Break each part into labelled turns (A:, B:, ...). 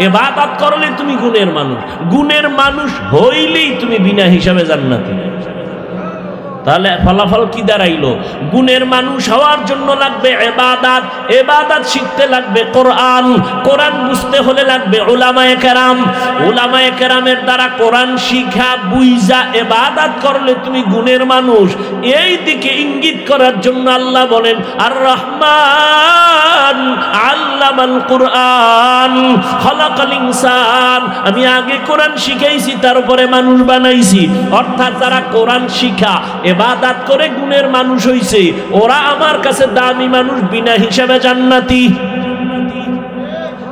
A: ইবাদত করলে তুমি গুণের মানুষ, গুণের মানুষ হইলেই তুমি বিনা হিসাবে জান্নাতি। তাহলে ফলাফল কি দাঁড়াইলো? গুণের মানুষ হওয়ার জন্য লাগবে ইবাদত, ইবাদত শিখতে লাগবে কোরআন, কোরআন বুঝতে হলে লাগবে উলামায়ে কেরাম, উলামায়ে কেরামের দ্বারা কোরআন শিখা বুঝা ইবাদত করলে তুমি গুণের মানুষ। এই দিকে ইঙ্গিত করার জন্য আল্লাহ বলেন আর রহমান আল্লামাল কুরআন খলাকাল ইনসান। আমি আগে কোরআন শিখাইছি, তারপরে মানুষ বানাইছি। অর্থাৎ যারা কোরআন শিখা ইবাদত করে গুণের মানুষ হইছে, ওরা আমার কাছে দামি মানুষ, বিনা হিসাবে জান্নাতি।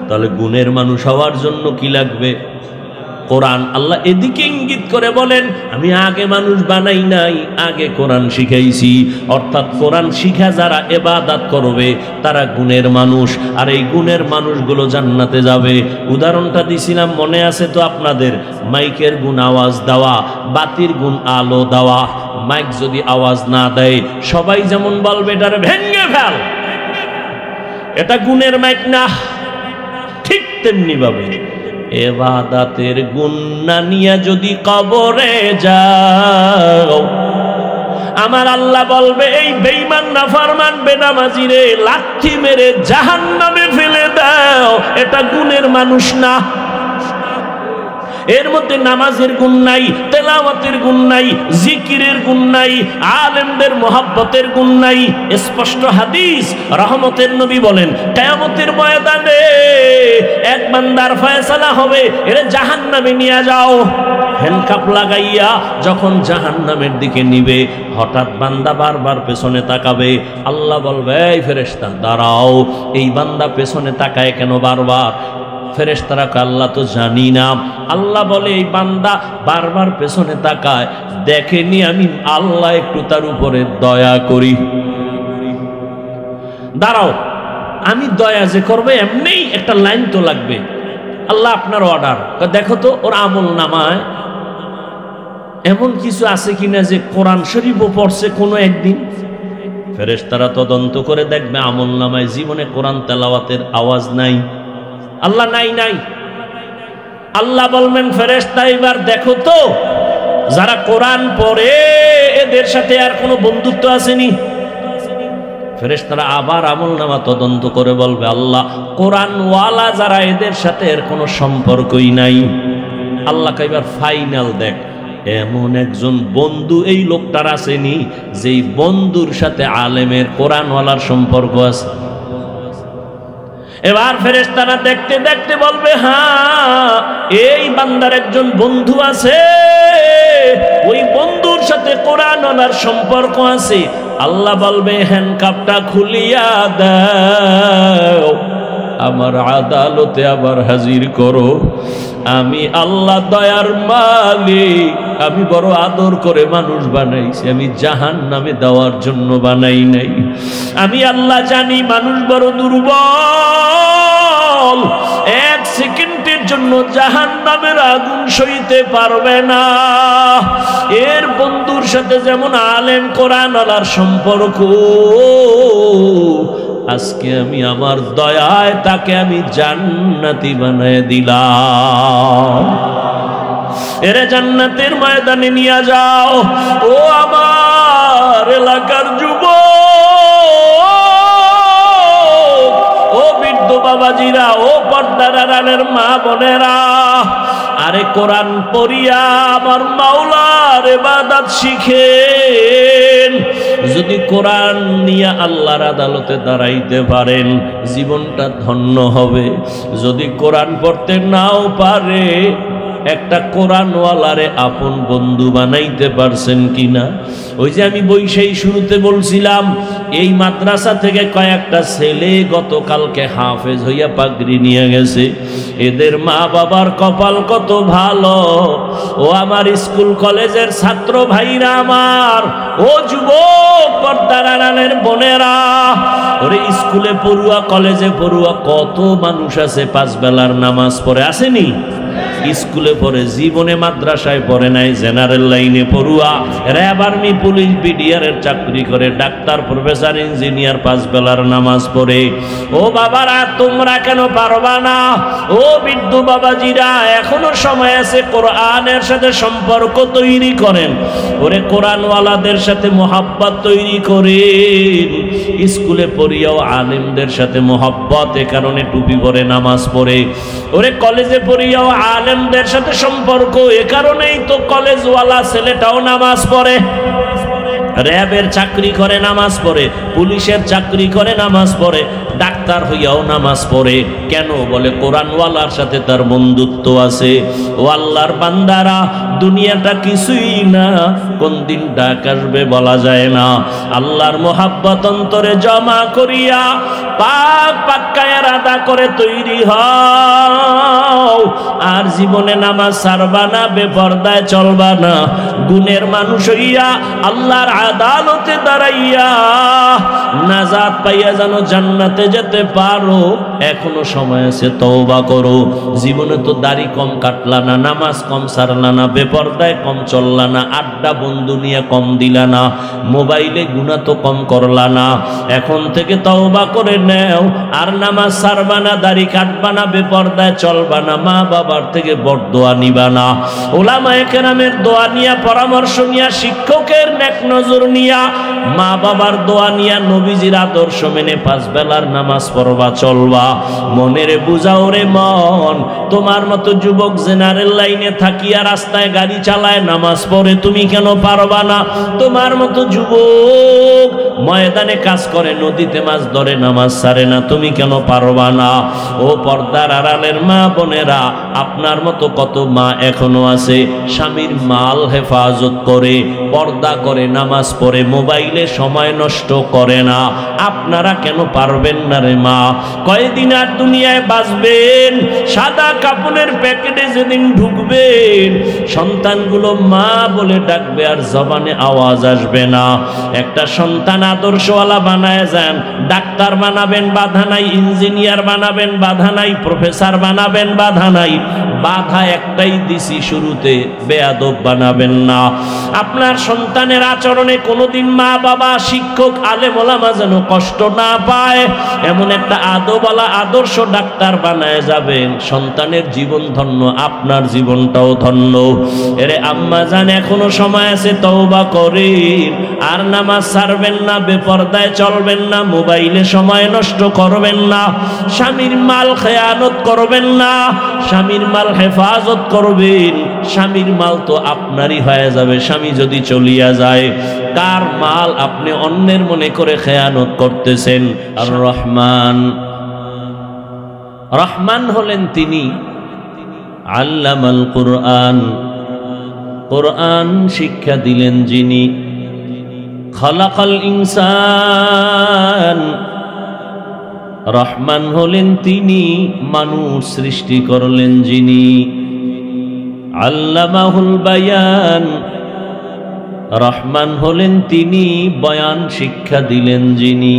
A: তাহলে গুণের মানুষ হওয়ার জন্য কি লাগবে? কোরআন। আল্লাহ এদিকে ইঙ্গিত করে বলেন আমি আগে মানুষ বানাই নাই, আগে কোরআন শিখাইছি। অর্থাৎ কোরআন শিখা যারা ইবাদত করবে তারা গুণের মানুষ, আর এই গুণের মানুষগুলো জান্নাতে যাবে। উদাহরণটা দিছিলাম মনে আছে তো আপনাদের? মাইকের গুণ আওয়াজ দেওয়া, বাতির গুণ আলো দেওয়া। মাইক যদি আওয়াজ না দেয় সবাই যেমন বলবে এটারে ভেঙে ফেল, এটা গুণের মাইক না। ঠিক তেমনি ভাবে ইবাদতের গুণ না নিয়ে যদি কবরে যাও, আমার আল্লাহ বলবে এই বেঈমান নাফরমান বেনামাজি রে লাঠি মেরে জাহান্নামে ফেলে দাও, এটা গুণের মানুষ না। এর মধ্যে নামাজের গুণ নাই, তেলাওয়াতের গুণ নাই, জিকিরের গুণ নাই, আলেমদের মহব্বতের গুণ নাই। স্পষ্ট হাদিস, রহমতের নবী বলেন কিয়ামতের ময়দানে এক বান্দার ফয়সালা হবে, এর জাহান্নামে নিয়ে যাও। হ্যান্ডকাপ লাগাইয়া যখন জাহান্নামের দিকে নিবে, হঠাৎ বান্দা বারবার পেছনে তাকাবে। আল্লাহ বলবে এই ফেরেশতা দাঁড়াও, এই বান্দা পেছনে তাকায় কেন বারবার? ফেরেশতারা কয় আল্লাহ তো জানি না। আল্লাহ বলে এই বান্দা বারবার পেছনে তাকায়, দেখেনি আমি আল্লাহ একটু তার উপরে দয়া করি। দাঁড়াও, আমি দয়া যে করবে এমনি একটা লাইন তো লাগবে। আল্লাহ আপনার অর্ডার, দেখো তো ওর আমল নামায় এমন কিছু আছে কিনা যে কোরআন শরীফও পড়ছে কোনো একদিন। ফেরেশতারা তদন্ত করে দেখবে আমল নামায় জীবনে কোরআন তেলাওয়াতের আওয়াজ নাই। আল্লাহ নাই নাই। আল্লাহ বলবেন ফেরেশতা এবার দেখো তো যারা কোরআন পড়ে এদের সাথে আর কোনো বন্ধুত্ব আসেনি। ফেরেশতারা আবার আমলনামা তদন্ত করে বলবে আল্লাহ কোরআনওয়ালা যারা এদের সাথে এর কোনো সম্পর্কই নাই। আল্লাহ এবার ফাইনাল দেখ এমন একজন বন্ধু এই লোকটার আসেনি যেই বন্ধুর সাথে আলেমের কোরআনওয়ালার সম্পর্ক আছে। এবার ফেরেশতারা দেখতে দেখতে বলবে হ্যাঁ এই বান্দার একজন বন্ধু আছে, ওই বন্ধুর সাথে কোরআনওয়ালার সম্পর্ক আছে। আল্লাহ বলবে হ্যান্ডকাপটা খুলিয়া দাও, আমার আদালতে আবার হাজির করো। আমি আল্লাহ দয়ার মালিক, আমি বড় আদর করে মানুষ বানাইছি, আমি জাহান্নামে দেওয়ার জন্য বানাই নাই। আমি আল্লাহ জানি মানুষ বড় দুর্বল, এক সেকেন্ডের জন্য জাহান্নামের আগুন সইতে পারবে না। এর বন্ধুর সাথে যেমন আলেম কোরআনওয়ালার সম্পর্ক, আজকে আমি আমার দয়ায় তাকে আমি জান্নাতি বানায় দিলাম। এরে জান্নাতের ময়দানে নিয়ে যাও। ও আমার এলাকার যুবক, ও বৃদ্ধ বাবাজিরা, ও পর্দার আড়ালের মা বোনেরা, আরে কোরআন পড়িয়া আমার মাওলার ইবাদত শিখেন। যদি কোরআন নিয়ে আল্লাহর আদালতে দাঁড়াইতে পারেন জীবনটা ধন্য হবে। যদি কোরআন পড়তে নাও পারে একটা কোরআনওয়ালারে আপন বন্ধু বানাইতে পারছেন কিনা? ওই যে আমি বৈশাই শুরুতে বলছিলাম এই মাদ্রাসা থেকে কয়েকটা ছেলে গতকালকে হাফেজ হইয়া পাগড়ি নিয়ে গেছে। এদের মা বাবার কপাল কত ভালো। ও আমার স্কুল কলেজের ছাত্র ভাইরা আমার, ও যুবক পর্দার আড়ালের বোনেরা, ওরে স্কুলে পড়ুয়া কলেজে পড়ুয়া কত মানুষ আছে পাঁচ বেলার নামাজ পড়ে আসেনি? স্কুলে পড়ে, জীবনে মাদ্রাসায় পড়ে নাই, জেনারেল লাইনে পড়ুয়া, র্যাব, আর্মি, পুলিশ, বিডিআরের চাকরি করে, ডাক্তার, প্রফেসর, ইঞ্জিনিয়ার, 5 বেলার নামাজ পড়ে। ও বাবারা, তোমরা কেন পারবা না? ও বৃদ্ধ বাবাজিরা, এখনো সময় আছে, কোরআনের সাথে সম্পর্ক তৈরি করেন। ওরে কোরআনওয়ালাদের সাথে মোহাব্বত তৈরি করেন। স্কুলে পড়িয়াও আলেমদের সাথে মোহাব্বত, এ কারণে টুপি পরে নামাজ পড়ে। ওরে কলেজে পড়িয়াও আলেমদের সাথে সম্পর্ক, এ কারণেই তো কলেজওয়ালা ছেলেটাও নামাজ পড়ে। র্যাবের চাকরি করে নামাজ পড়ে, পুলিশের চাকরি করে নামাজ পড়ে, ডাক্তার হইয়াও নামাজ পড়ে। কেন? বলে কোরআনওয়ালার সাথে তার বন্ধুত্ব আছে। ও আল্লাহর বান্দারা, দুনিয়াটা কিছুই না, কোন দিন ডাক আসবে বলা যায় না। আল্লাহর মোহাব্বত অন্তরে জমা করিয়া পাক পাক্কায়ের আদা করে তৈরি হও। আর জীবনে নামাজ ছাড়বা না, বেপরদায় চলবা না। গুণের মানুষ হইয়া আল্লাহর আদালতে দাঁড়াইয়া নাজাত পাইয়া যেন জান্নাতে যেতে পারো, এখনো সময় আছে, তওবা করো। জীবনে তো দাড়ি কম কাটলা না, নামাজ কম ছাড়লা না, বেপরদায় কম চললা না, আড্ডা বন্ধু নিয়ে কম দিলা না, মোবাইলে গুনাহ তো কম করলা না। এখন থেকে তওবা করে নেও, আর নামাজ ছাড়বা না, দাড়ি কাটবা না, বেপরদায় চলবা না, মা বাবার থেকে বরদোয়া নিবা না, ওলামায়ে কেরামের দোয়া নিয়া, পরামর্শ নিয়া, শিক্ষকের নেক নজর নিয়া, মা বাবার দোয়া নিয়া, নবীজির আদর্শ মেনে 5 বেলার নামাজ পড়বা, চলবা। মনের বুঝাও রে মন, তোমার মতো যুবক জেনারেল লাইনে থাকিয়া রাস্তায় গাড়ি চালায় নামাজ পড়ে, তুমি কেন পারবা না? তোমার মতো যুবক ময়দানে কাজ করে, নদীতে মাছ ধরে, নামাজ ছাড়ে না, তুমি কেন পারবা না? ও পর্দার আড়ালের মা বোনেরা, আপনার মতো কত মা এখনো আছে, স্বামীর মাল হেফাজত করে, পর্দা করে, নামাজ পড়ে, মোবাইলে সময় নষ্ট করে না। আপনারা কেন পারবেন না রে মা? কয়দিন আর দুনিয়ায় বাঁচবেন? সাদা কাপড়ের প্যাকেটে যেদিন ঢুকবেন, সন্তানগুলো মা বলে ডাকবে, আর জবানে আওয়াজ আসবে না। একটা সন্তান আদর্শওয়ালা বানায় যান, ডাক্তার বানাবেন, বাধা নাই, ইঞ্জিনিয়ার বানাবেন, বাধা নাই, প্রফেসর বানাবেন, বাধা নাই। বাধা একটাই দিছি শুরুতে, বেয়াদব বানাবেন না। আপনার সন্তানের আচরণে কোনোদিন মা বাবা, শিক্ষক, আলেম ওলামা যেন কষ্ট না পায়, এমন একটা আদবওয়ালা আদর্শ ডাক্তার বানায় যাবেন। সন্তানের জীবন ধন্য, আপনার জীবনটাও ধন্য। এরে আম্মা জান, এখনো সময় আছে, তওবা করেন। আর নামাজ ছাড়বেন না, বেপরদায় চলবেন না, মোবাইলে সময় নষ্ট করবেন না, স্বামীর মাল খেয়ানত করবেন না, স্বামীর মাল হেফাজত করবেন। স্বামীর মাল তো আপনারই হয়ে যাবে। স্বামী যদি চলিয়া যায়, কার মাল আপনি অন্যের মনে করে খেয়ানত করতেছেন? আর রহমান, রহমান হলেন তিনি আল্লামাল কুরআন, কোরআন শিক্ষা দিলেন যিনি। খালাকাল ইনসান, রহমান হলেন তিনি মানুষ সৃষ্টি করলেন যিনি। আল্লামাহুল বায়ান, রহমান হলেন তিনি বয়ান শিক্ষা দিলেন যিনি।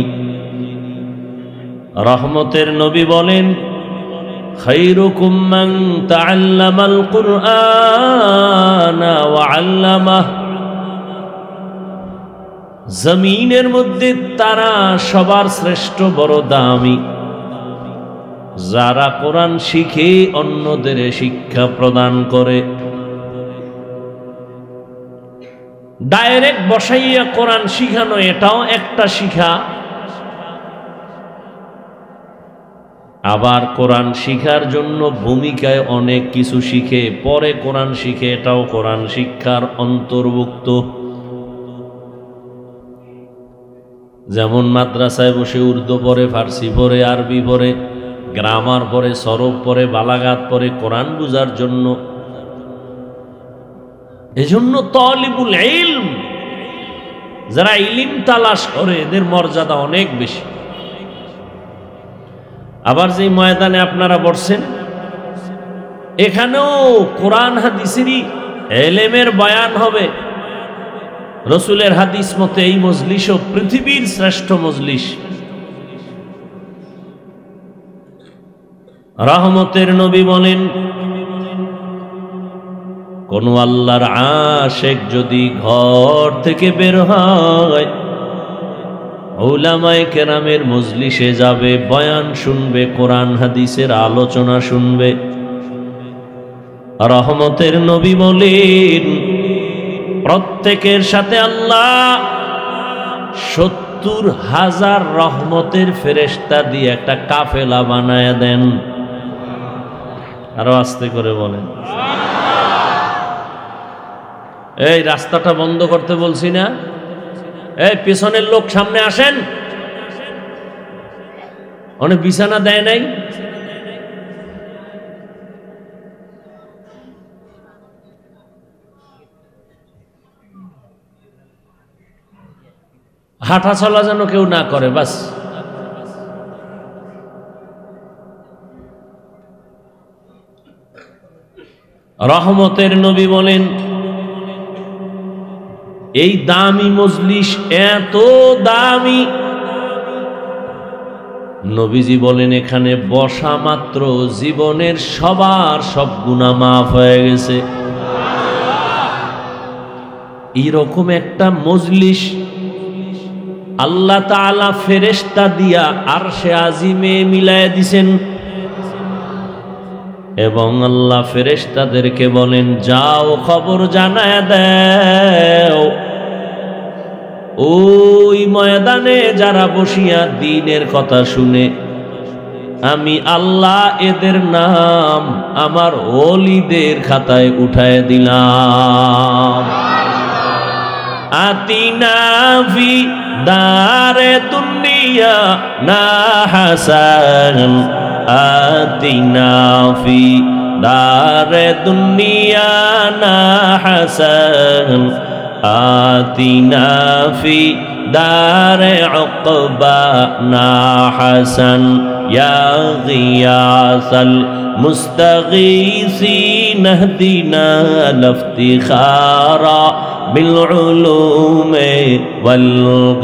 A: রহমতের নবী বলেন, খায়রুকুম মান তাআল্লামাল কুরআনা ওয়া আল্লামাহ। জমিনের মধ্যে তারা সবার শ্রেষ্ঠ, বড় দামি, যারা কোরআন শিখে অন্যদের শিক্ষা প্রদান করে। ডাইরেক্ট বসাইয়া কোরআন শিখানো, এটাও একটা শিখা। আবার কোরআন শিখার জন্য ভূমিকায় অনেক কিছু শিখে, পরে কোরআন শিখে, এটাও কোরআন শিক্ষার অন্তর্ভুক্ত। যেমন মাদ্রাসায় বসে উর্দু পড়ে, ফার্সি পড়ে, আরবি পড়ে, গ্রামার পড়ে, সরফ পড়ে, বালাগাত পড়ে, কোরআন বুঝার জন্য। এজন্য তালিবুল ইলম, যারা ইলম তালাশ করে, এদের মর্যাদা অনেক বেশি। আবার যে ময়দানে আপনারা বসছেন, এখানেও কোরআন হাদিসেরই ইলমের বয়ান হবে। রসুলের হাদিস মতে এই মজলিসও পৃথিবীর শ্রেষ্ঠ মজলিস। রহমতের নবী বলেন, কোন আল্লাহর আশিক যদি ঘর থেকে বের হয়, উলামায়ে কেরামের মজলিসে যাবে, বয়ান শুনবে, কোরআন হাদিসের আলোচনা শুনবে, রহমতের নবী বলেন প্রত্যেকের সাথে আল্লাহ 70,000 রহমতের ফেরেশতা দিয়ে একটা কাফেলা বানায় দেন। আরো আস্তে করে বলেন। এই রাস্তাটা বন্ধ করতে বলছি না? এই পেছনের লোক সামনে আসেন। অনেক বিছানা দেয় নাই, হাঁটা চলা যেন কেউ না করে, বাস। রহমতের নবী বলেন এই দামি মজলিস এত দামি, নবীজি বলেন এখানে বসা মাত্র জীবনের সবার সব গুনাহ মাফ হয়ে গেছে। এইরকম একটা মজলিস আল্লাহ তাআলা ফেরেশতা দিয়া আরশে আজিমে মিলায় দিছেন, এবং আল্লাহ ফেরেশতাদেরকে বলেন যাও খবর জানায় দাও, ওই ময়দানে যারা বসিয়া দ্বীনের কথা শুনে আমি আল্লাহ এদের নাম আমার ওলিদের খাতায় উঠায় দিলাম। আতিনা ফি দারে দুনিয়া না হাসান, আতিনা ফি দারে দুনিয়া না হাসান, আতিনা ফি দারে উকবা না হাসান, ইয়া গিয়াসাল মুস্তাগীসিন ইহদিনা লিফতিখারা বিল উলুমে ওয়াল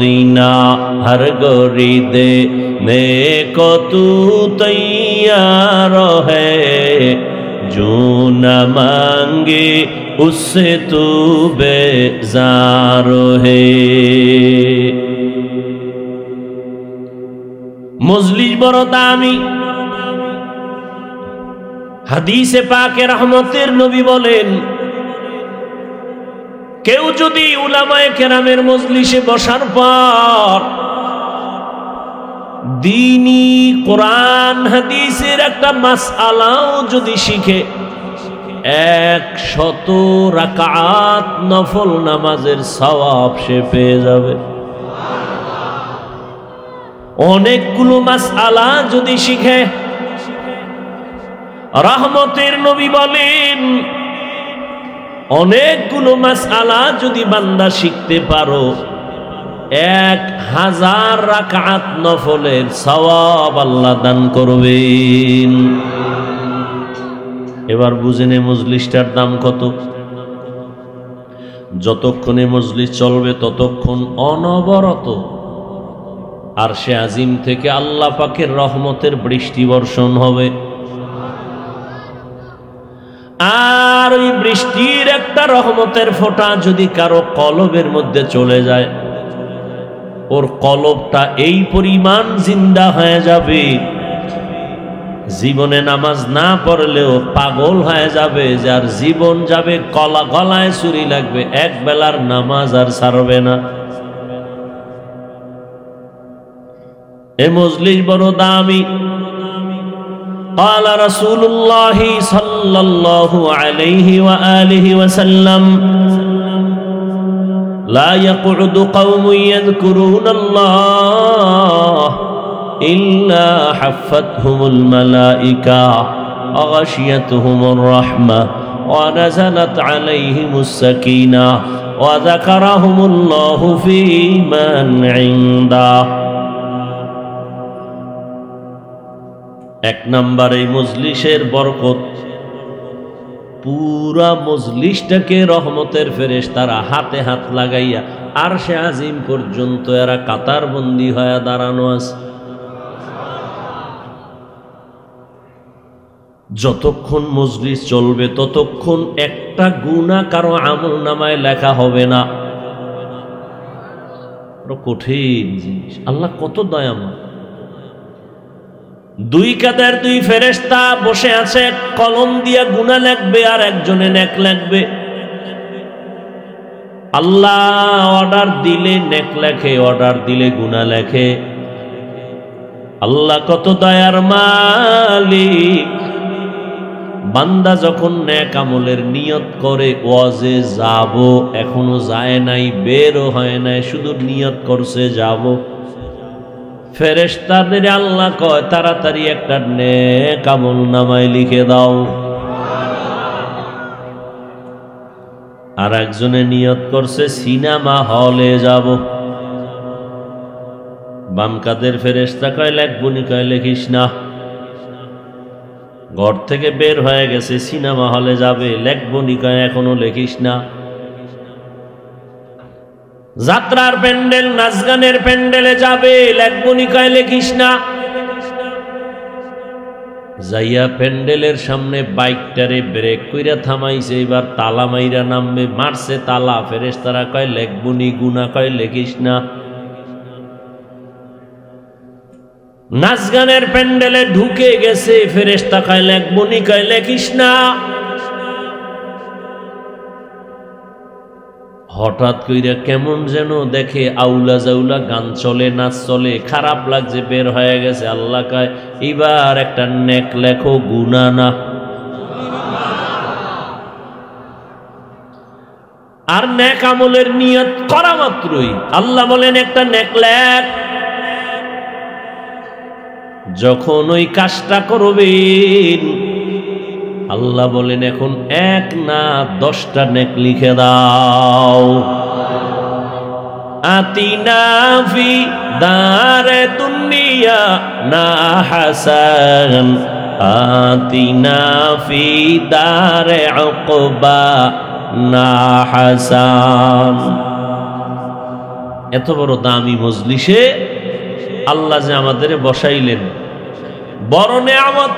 A: গিনা, হর গরিদে নেকো তু তৈয়ার হ্যায়, जो न मांगे उससे तू बेजार है। মজলিস বড় দামি। হাদিসে পাকে রহমতের নবী বলেন কেউ যদি উলামায়ে কেরামের মজলিসে বসার পর দ্বীনি কোরআন হাদিসের একটা মাসআলাও যদি শিখে 100 রাকাত নফল নামাজের সওয়াব সে পেয়ে যাবে। অনেকগুলো মাসআলা যদি শিখে, রহমতের নবী বলেন অনেকগুলো মাসআলা যদি বান্দা শিখতে পারো 1000 রাকাত নফলের সওয়াব আল্লাহ দান করবেন। এবার বুঝেন মজলিসটার দাম কত। যতক্ষণে মজলিস চলবে ততক্ষণ অনবরত আরশে আজিম থেকে আল্লাহ পাকের রহমতের বৃষ্টি বর্ষণ হবে। আর ওই বৃষ্টির একটা রহমতের ফোঁটা যদি কারো কলবের মধ্যে চলে যায়, ওর কলবটা এই পরিমাণ জিন্দা হয়ে যাবে, জীবনে নামাজ না পড়লেও পাগল হয়ে যাবে, যার জীবন যাবে গলায় ছুরি লাগবে, এক বেলার নামাজ আর ছাড়বে না। এ মজলিস বড় দামি। قال رسول الله صلى الله عليه وآله وسلم لا يقعد قوم يذكرون الله إلا حفتهم الملائكة وغشيتهم الرحمة ونزلت عليهم السكينة وذكرهم الله في من عنده। এক নম্বরে মজলিসের বরকত, পুরা মজলিসটাকে রহমতের ফেরেশতারা হাতে হাত লাগাইয়া আরশে আজিম পর্যন্ত এরা কাতারবন্দি হয়ে দাঁড়ানো আছে। যতক্ষণ মজলিস চলবে ততক্ষণ একটা গুনাহ কারো আমলনামায় লেখা হবে না। কঠিন জিনিস। আল্লাহ কত দয়াময়। দুই কাঁধের দুই ফেরেশতা বসে আছে, কলম দিয়া গুনাহ লিখবে আর একজনে নেক লিখবে। আল্লাহ অর্ডার দিলে নেক লেখে, অর্ডার দিলে গুনাহ লেখে। আল্লাহ কত দয়ার মালিক। বান্দা যখন নেক আমলের নিয়ত করে ওয়াজে যাব, এখনো যায় নাই, বেরও হয় নাই, শুধু নিয়ত করছে যাব, ফেরেশতাদের আল্লাহ কয় তাড়াতাড়ি একটা নেক আমল নামায় লিখে দাও। আর একজনে নিয়ত করছে সিনেমা হলে যাব, বাম কাদের ফেরেশতা কয় লেখবনি, কয় লেখিস না। ঘর থেকে বের হয়ে গেছে, সিনেমা হলে যাবে, লেখবনি, কয় এখনো লেখিস না। যাত্রার প্যান্ডেল, নাচ গানের প্যান্ডেলে যাবে, লেখবনি, কয় লেখিস না। যাইয়া প্যান্ডেলের সামনে বাইকটারে ব্রেক কইরা থামাইছে, এবার তালা মাইরা নামবে, মারছে তালা, ফেরেশতারা কয় লেখবনি, গুনাহ, কয় লেখিস না। নাচ গানের প্যান্ডেলে ঢুকে গেছে, ফেরেশতা কয় লেখবনি, কয় লেখিস না। হঠাৎ কইরা কেমন যেন দেখে আউলা জাউলা গান চলে, নাচ চলে, খারাপ লাগছে, বের হয়ে গেছে। আল্লাহ কয় এবার একটা নেক লেখো, গুনাহ না। আর নেক আমলের নিয়ত করা মাত্রই আল্লাহ বলেন একটা নেক লেখ। যখন ওই কাজটা করবেন আল্লাহ বলেন এখন এক না 10টা নেক লিখে দাও। আতিনা ফি দারে দুনিয়া না হাসান, আতিনা ফি দারে উকবা না হাসান। এত বড় দামি মজলিসে আল্লাহ যে আমাদের বসাইলেন, বড় নেয়ামত।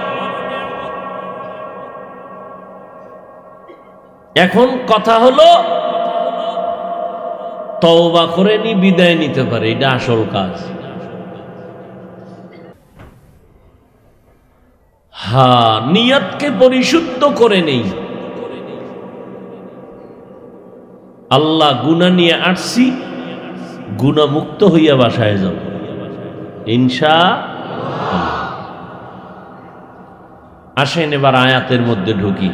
A: এখন কথা হলো তওবা করে নি, বিদায় নিতে পারে, এটা আসল কাজ। হ্যাঁ, নিয়তকে পরিশুদ্ধ করে নেই। আল্লাহ গুনাহ নিয়ে আসছি, গুনাহ মুক্ত হইয়া বাসায় যাব ইনশাআল্লাহ। আসেন এবার আয়াতের মধ্যে ঢুকি।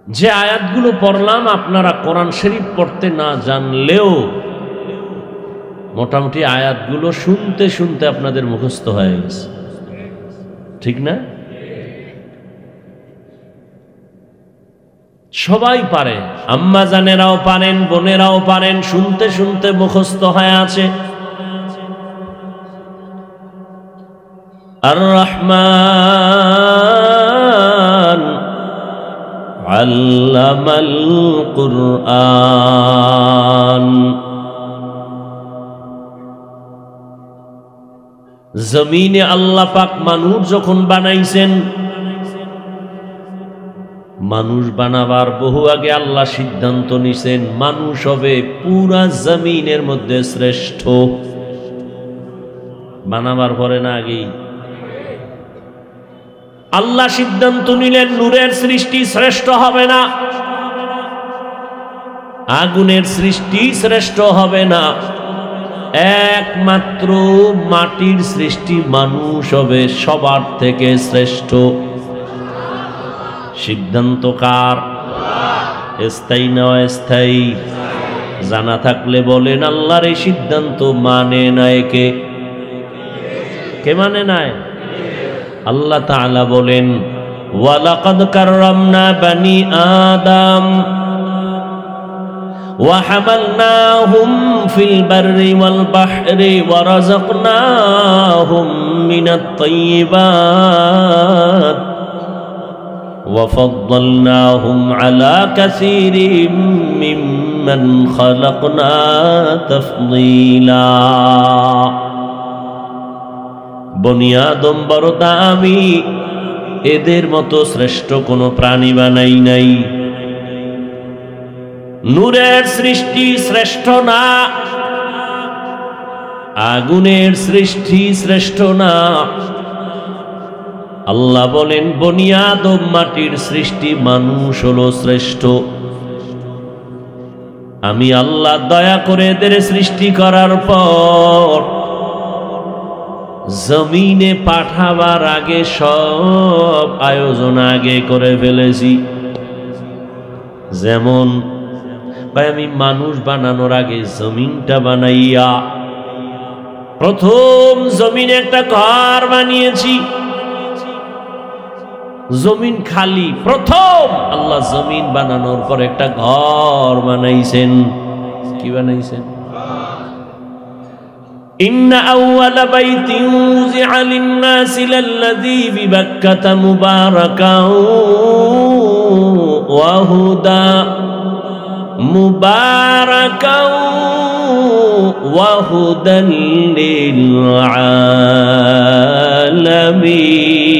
A: যে আয়াতগুলো পড়লাম আপনারা কোরআন শরীফ পড়তে না জানলেও মোটামুটি আয়াতগুলো শুনতে শুনতে আপনাদের মুখস্থ হয়ে গেছে, ঠিক না? সবাই পারে, আম্মা জানেরাও পারেন, বোনেরাও পারেন, শুনতে শুনতে মুখস্থ হয়ে আছে। আর রহমান আল্লামাল কুরআন। জমিনে আল্লাহ পাক মানুষ যখন বানাইছেন, মানুষ বানাবার বহু আগে আল্লাহ সিদ্ধান্ত নিছেন মানুষ হবে পুরা জমিনের মধ্যে শ্রেষ্ঠ। বানাবার পরে না আগেই আল্লাহ সিদ্ধান্ত নিলেন নূরের সৃষ্টি শ্রেষ্ঠ হবে না, আগুনের সৃষ্টি শ্রেষ্ঠ হবে না, একমাত্র মাটির সৃষ্টি মানুষ হবে সবার থেকে শ্রেষ্ঠ। সিদ্ধান্ত কার? স্থায়ী না অস্থায়ী? জানা থাকলে বলেন আল্লাহর এই সিদ্ধান্ত মানে নাই কে? কে মানে নাই? আল্লাহ তাআলা বলেন ওয়ালাকাদ কাররামনা বানি আদম ওয়া হামালনাহুম ফিল বাররি ওয়াল বাহরি ওয়া রাযাকনাহুম মিনাত তাইয়্যিবাত ওয়া ফাদ্দালনাহুম আলা কাসীরিম মিম্মান খালাকনা তাফদীলা। বনি আদম বড় দামি, এদের মতো শ্রেষ্ঠ কোনো প্রাণী বানাই নাই। নূরের সৃষ্টি শ্রেষ্ঠ না, আগুনের সৃষ্টি শ্রেষ্ঠ না। আল্লাহ বলেন বনি আদম মাটির সৃষ্টি, মানুষ হলো শ্রেষ্ঠ। আমি আল্লাহ দয়া করে এদের সৃষ্টি করার পর জমিনে পাঠাবার আগে সব আয়োজন আগে করে ফেলেছি। যেমন ভাই আমি মানুষ বানানোর আগে জমিনটা বানাইয়া প্রথম জমিনে একটা ঘর বানিয়েছি। জমিন খালি, প্রথম আল্লাহ জমিন বানানোর পর একটা ঘর বানাইছেন। কি বানাইছেন? ইন্না আউওয়ালা বাইতিন উযিআ লিন-নাসি লাল্লাযী বিবাক্কাতা মুবারাকাও ওয়া হুদা মুবারাকাও ওয়া হুদান লিল আলামিন।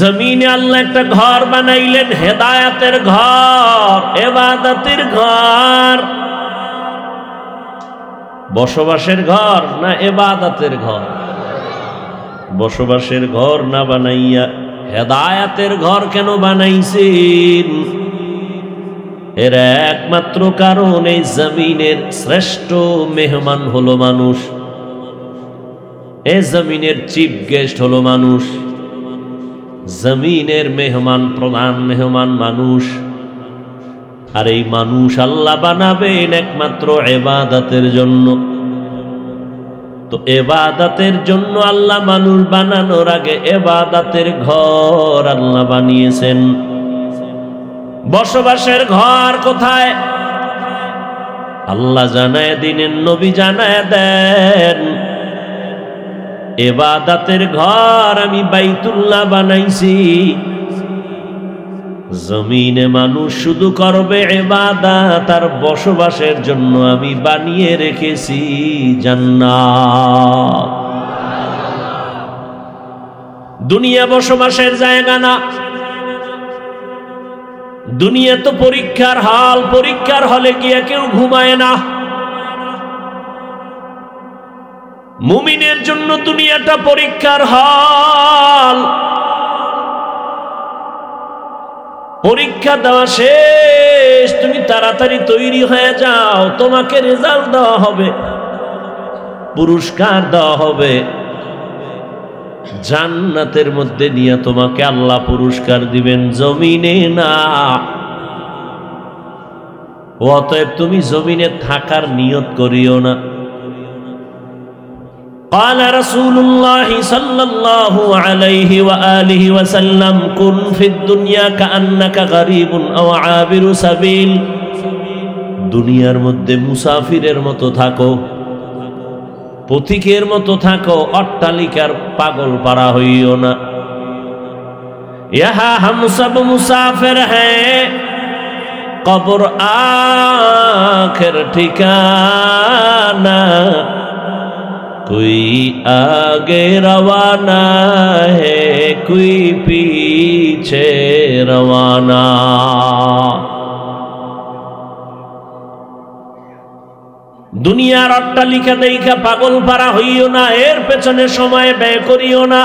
A: জমিনে আল্লাহ একটা ঘর বানাইলেন, হেদায়েতের ঘর, ইবাদতের ঘর। বসবাসের ঘর না ইবাদতের ঘর? বসবাসের ঘর না বানাইয়া হেদায়েতের ঘর কেন বানাইছেন? এর একমাত্র কারণ এই জমিনের শ্রেষ্ঠ মেহমান হলো মানুষ, এই জমিনের চিফ গেস্ট হলো মানুষ। জমিনের মেহমান, প্রধান মেহমান মানুষ। আর এই মানুষ আল্লাহ বানাবেন একমাত্র ইবাদতের জন্য। তো ইবাদতের জন্য আল্লাহ মানুষ বানানোর আগে ইবাদতের ঘর আল্লাহ বানিয়েছেন। বসবাসের ঘর কোথায়? আল্লাহ জানায় দিনের, নবী জানায় দেন, ইবাদতের ঘর আমি বাইতুল্লাহ বানাইছি। জমিনে মানুষ শুধু করবে ইবাদত, আর বসবাসের জন্য আমি বানিয়ে রেখেছি জান্নাত। দুনিয়া বসবাসের জায়গা না, দুনিয়া তো পরীক্ষার হল। পরীক্ষার হলে গিয়ে কেউ ঘুমায় না। মুমিনের জন্য দুনিয়াটা পরীক্ষার হল। পরীক্ষা দেওয়া শেষ, তুমি তাড়াতাড়ি তৈরি হয়ে যাও, তোমাকে রেজাল্ট দেওয়া হবে, পুরস্কার দেওয়া হবে। জান্নাতের মধ্যে নিয়ে তোমাকে আল্লাহ পুরস্কার দিবেন, জমিনে না। অতএব তুমি জমিনে থাকার নিয়ত করিও না। قال رسول الله صلى الله عليه وآله وسلم كن في الدنيا كأنك غريب أو عابر سبيل। দুনিয়ার মধ্যে মুসাফিরের মতো থাকো, পথিকের মতো থাকো, অট্টালিকার পাগল পারা হইও না। ইহা হাম সব মুসাফির হ্যাঁ, কবর আখির ঠিকানা। कोई आगे रवाना है, कोई पीछे रवाना। দুনিয়ার অট্টালিকা দেখা পাগল পারা হইও না, এর পেছনে সময় ব্যয় করিও না।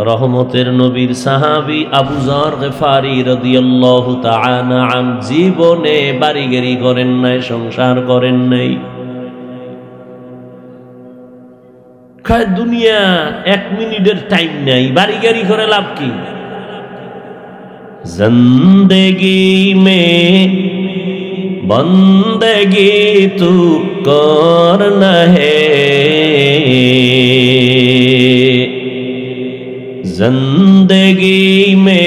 A: রহমতের নবীর সাহাবী আবু যর গফারি রাদিয়াল্লাহু তাআলা আন জীবনে বাড়িগাড়ি করেন নাই, সংসার করেন নাই। দুনিয়া এক মিনিটের টাইম নাই, বাড়ি গাড়ি করে লাভ কি? জিন্দেগি মে বন্দেগি তু করনা হে, জিন্দেগি মে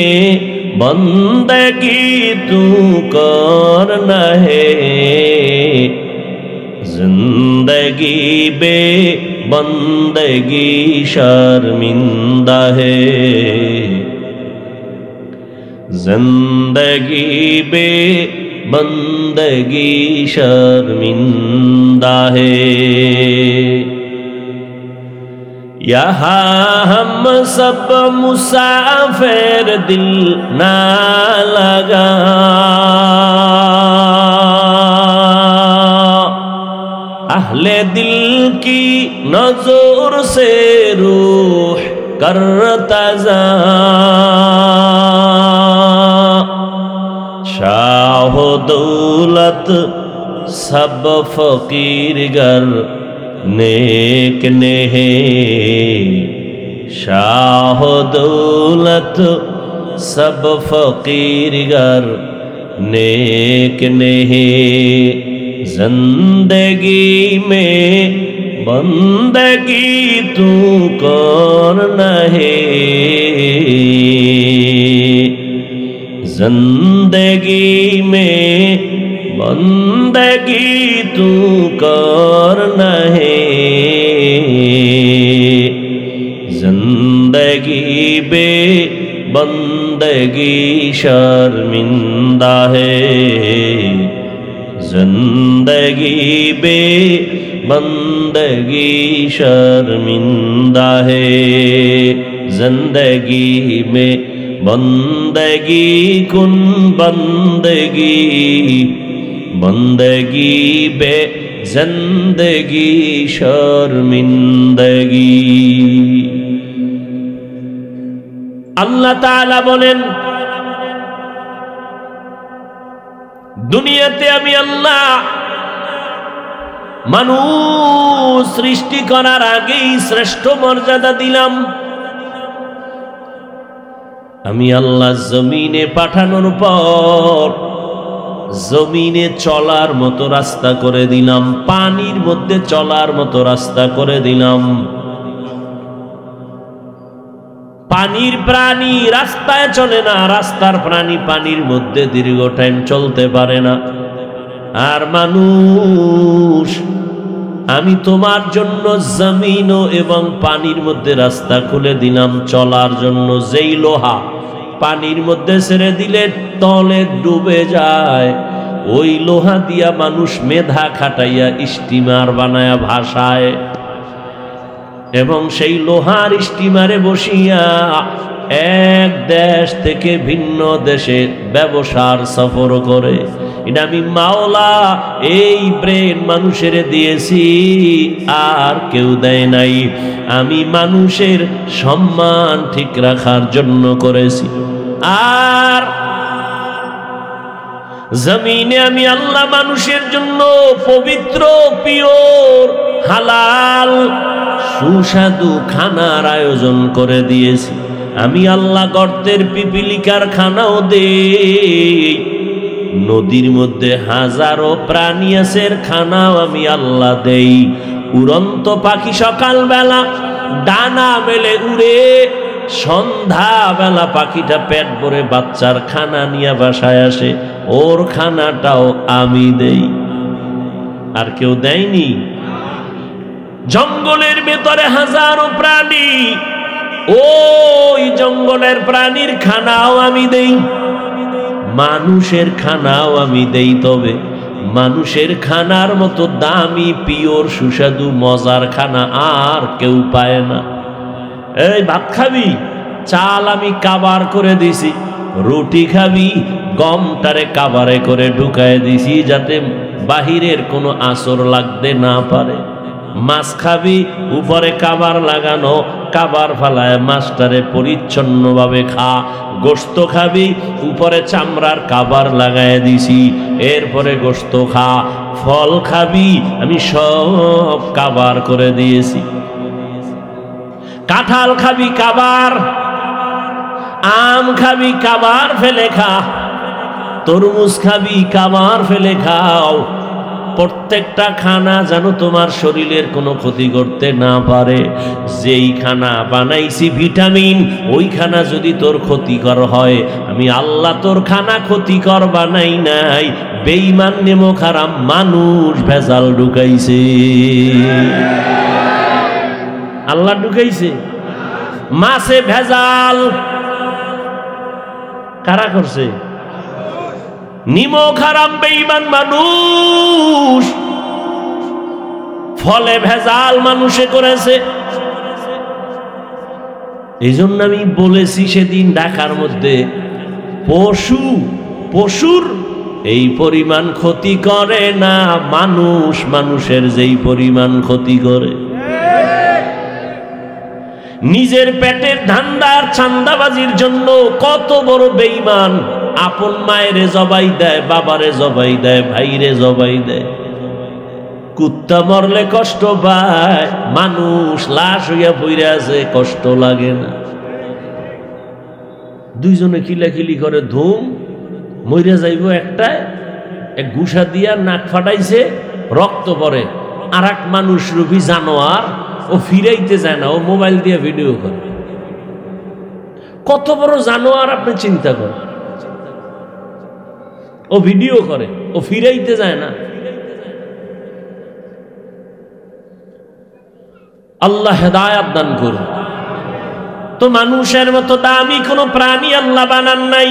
A: বন্দেগি তু করনা হে, जिंदगी बे बंदगी शर्मिंदा है, जिंदगी बे बंदगी शर्मिंदा है। यहाँ हम सब मुसाफिर दिल ना लगा, अहले दिल की नजर से रूह करता जा, शाह दौलत सब फकीर गर नेक ने है, शाह दौलत सब फकीर गर नेक ने है। जिंदगी में बंदगी तू कौन है, जिंदगी में बंदगी तू करना है, जिंदगी बे बंदगी शर्मिंदा है, जिंदगी बे बंदगी शर्मिंदा है। जिंदगी में बंदगी कुन बंदगी, बंदगी बे जिंदगी शर्मिंदगी। अल्लाह ताआला बोलेन दुनियाते आमी अल्लाह মানুষ সৃষ্টি করার আগেই শ্রেষ্ঠ মর্যাদা দিলাম। আমি আল্লাহ জমিনে পাঠানোর পর জমিনে চলার মতো রাস্তা করে দিলাম, পানির মধ্যে চলার মতো রাস্তা করে দিলাম। পানির প্রাণী রাস্তায় চলে না, রাস্তার প্রাণী পানির মধ্যে দীর্ঘ টাইম চলতে পারে না। আর মানুষ আমি তোমার জন্য জমিন এবং পানির মধ্যে রাস্তা খুলে দিলাম চলার জন্য। যেই লোহা পানির মধ্যে ছেড়ে দিলে তলে ডুবে যায়, ওই লোহা দিয়া মানুষ মেধা খাটাইয়া স্টিমার বানায়া ভাসায়, এবং সেই লোহার স্টিমারে বসিয়া এক দেশ থেকে ভিন্ন দেশে ব্যবসার সফর করে। এটা আমি মাওলা এই ব্রেন মানুষের দিয়েছি, আর কেউ দেয় নাই। আমি মানুষের সম্মান ঠিক রাখার জন্য করেছি। আর জমিনে আমি আল্লাহ মানুষের জন্য পবিত্র পিওর হালাল সুস্বাদু খানার আয়োজন করে দিয়েছি। আমি আল্লাহ গর্তের পিপিলিকার খানাও দেই, নদীর মধ্যে হাজারো প্রাণী আছে খানাও আমি আল্লাহ দেই। উড়ন্ত পাখি সকালবেলা ডানা মেলে উড়ে, সন্ধ্যা বেলা পাখিটা পেট ভরে বাচ্চার খানা নিয়ে বাসায় আসে, ওর খানাটাও আমি দেই। আর কেউ দেয়নি। জঙ্গলের ভেতরে হাজারো প্রাণী, ওই জঙ্গলের প্রাণীর খানাও আমি দেই, মানুষের খানাও আমি দেই। তবে মানুষের খানার মতো দামি পিওর সুস্বাদু মজার খানা আর কেউ পায় না। এই ভাত খাবি, চাল আমি কাবার করে দিছি। রুটি খাবি, গমটারে কাবারে করে ঢুকায় দিছি, যাতে বাহিরের কোনো আসর লাগতে না পারে। মাছ খাবি, উপরে কাবার লাগানো, কাবার ফালায় মাছটারে পরিচ্ছন্নভাবে খা। গোশত খাবি, উপরে চামড়ার কাবার লাগায় দিছি, এরপরে গোশত খা। ফল খাবি, আমি সব কাবার করে দিয়েছি। কাঁঠাল খাবি কাবার, আম খাবি কাবার ফেলে খা, তরমুজ খাবি কাবার ফেলে খাও। প্রত্যেকটা খানা যেন তোমার শরীরের কোনো ক্ষতি করতে না পারে। যেই খানা বানাইছি ভিটামিন, ওই খানা যদি তোর ক্ষতিকর হয়, আমি আল্লাহ তোর খানা ক্ষতিকর বানাই নাই। বেঈমান নেমো খারাম মানুষ ভেজাল ঢুকাইছে, আল্লাহ ঢুকাইছে। মাছে ভেজাল, কারা করছে? নিমক হারাম বেঈমান মানুষ, ফলে ভেজাল মানুষে করেছে। এই জন্য আমি বলেছি সেদিন ঢাকার মধ্যে, পশুর এই পরিমাণ ক্ষতি করে না মানুষ মানুষের যেই পরিমাণ ক্ষতি করে। নিজের পেটের ধান্দার চান্দাবাজির জন্য কত বড় বেঈমান, আপন মায়েরে জবাই দেয়, বাবারে জবাই দেয়, ভাইরে জবাই দেয়। কুত্তা মরলে কষ্ট পায়, মানুষ লাশ হইয়া পইরা আছে, কষ্ট লাগে না। দুইজনে খিলাখিলি করে, ধুম মইরা যাইব একটায়, এক ঘুষা দিয়া নাক ফাটাইছে, রক্ত পড়ে। আর এক মানুষ রূপী জানোয়ার, ও ফিরাইতে যায় না, ও মোবাইল দিয়ে ভিডিও করে। কত বড় জানোয়ার আপনি চিন্তা করেন, ও ভিডিও করে, ও ফিরাইতে যায় না। আল্লাহ হেদায়েত দান করুন। তো মানুষের মতো দামি কোনো প্রাণী আল্লাহ বানান নাই।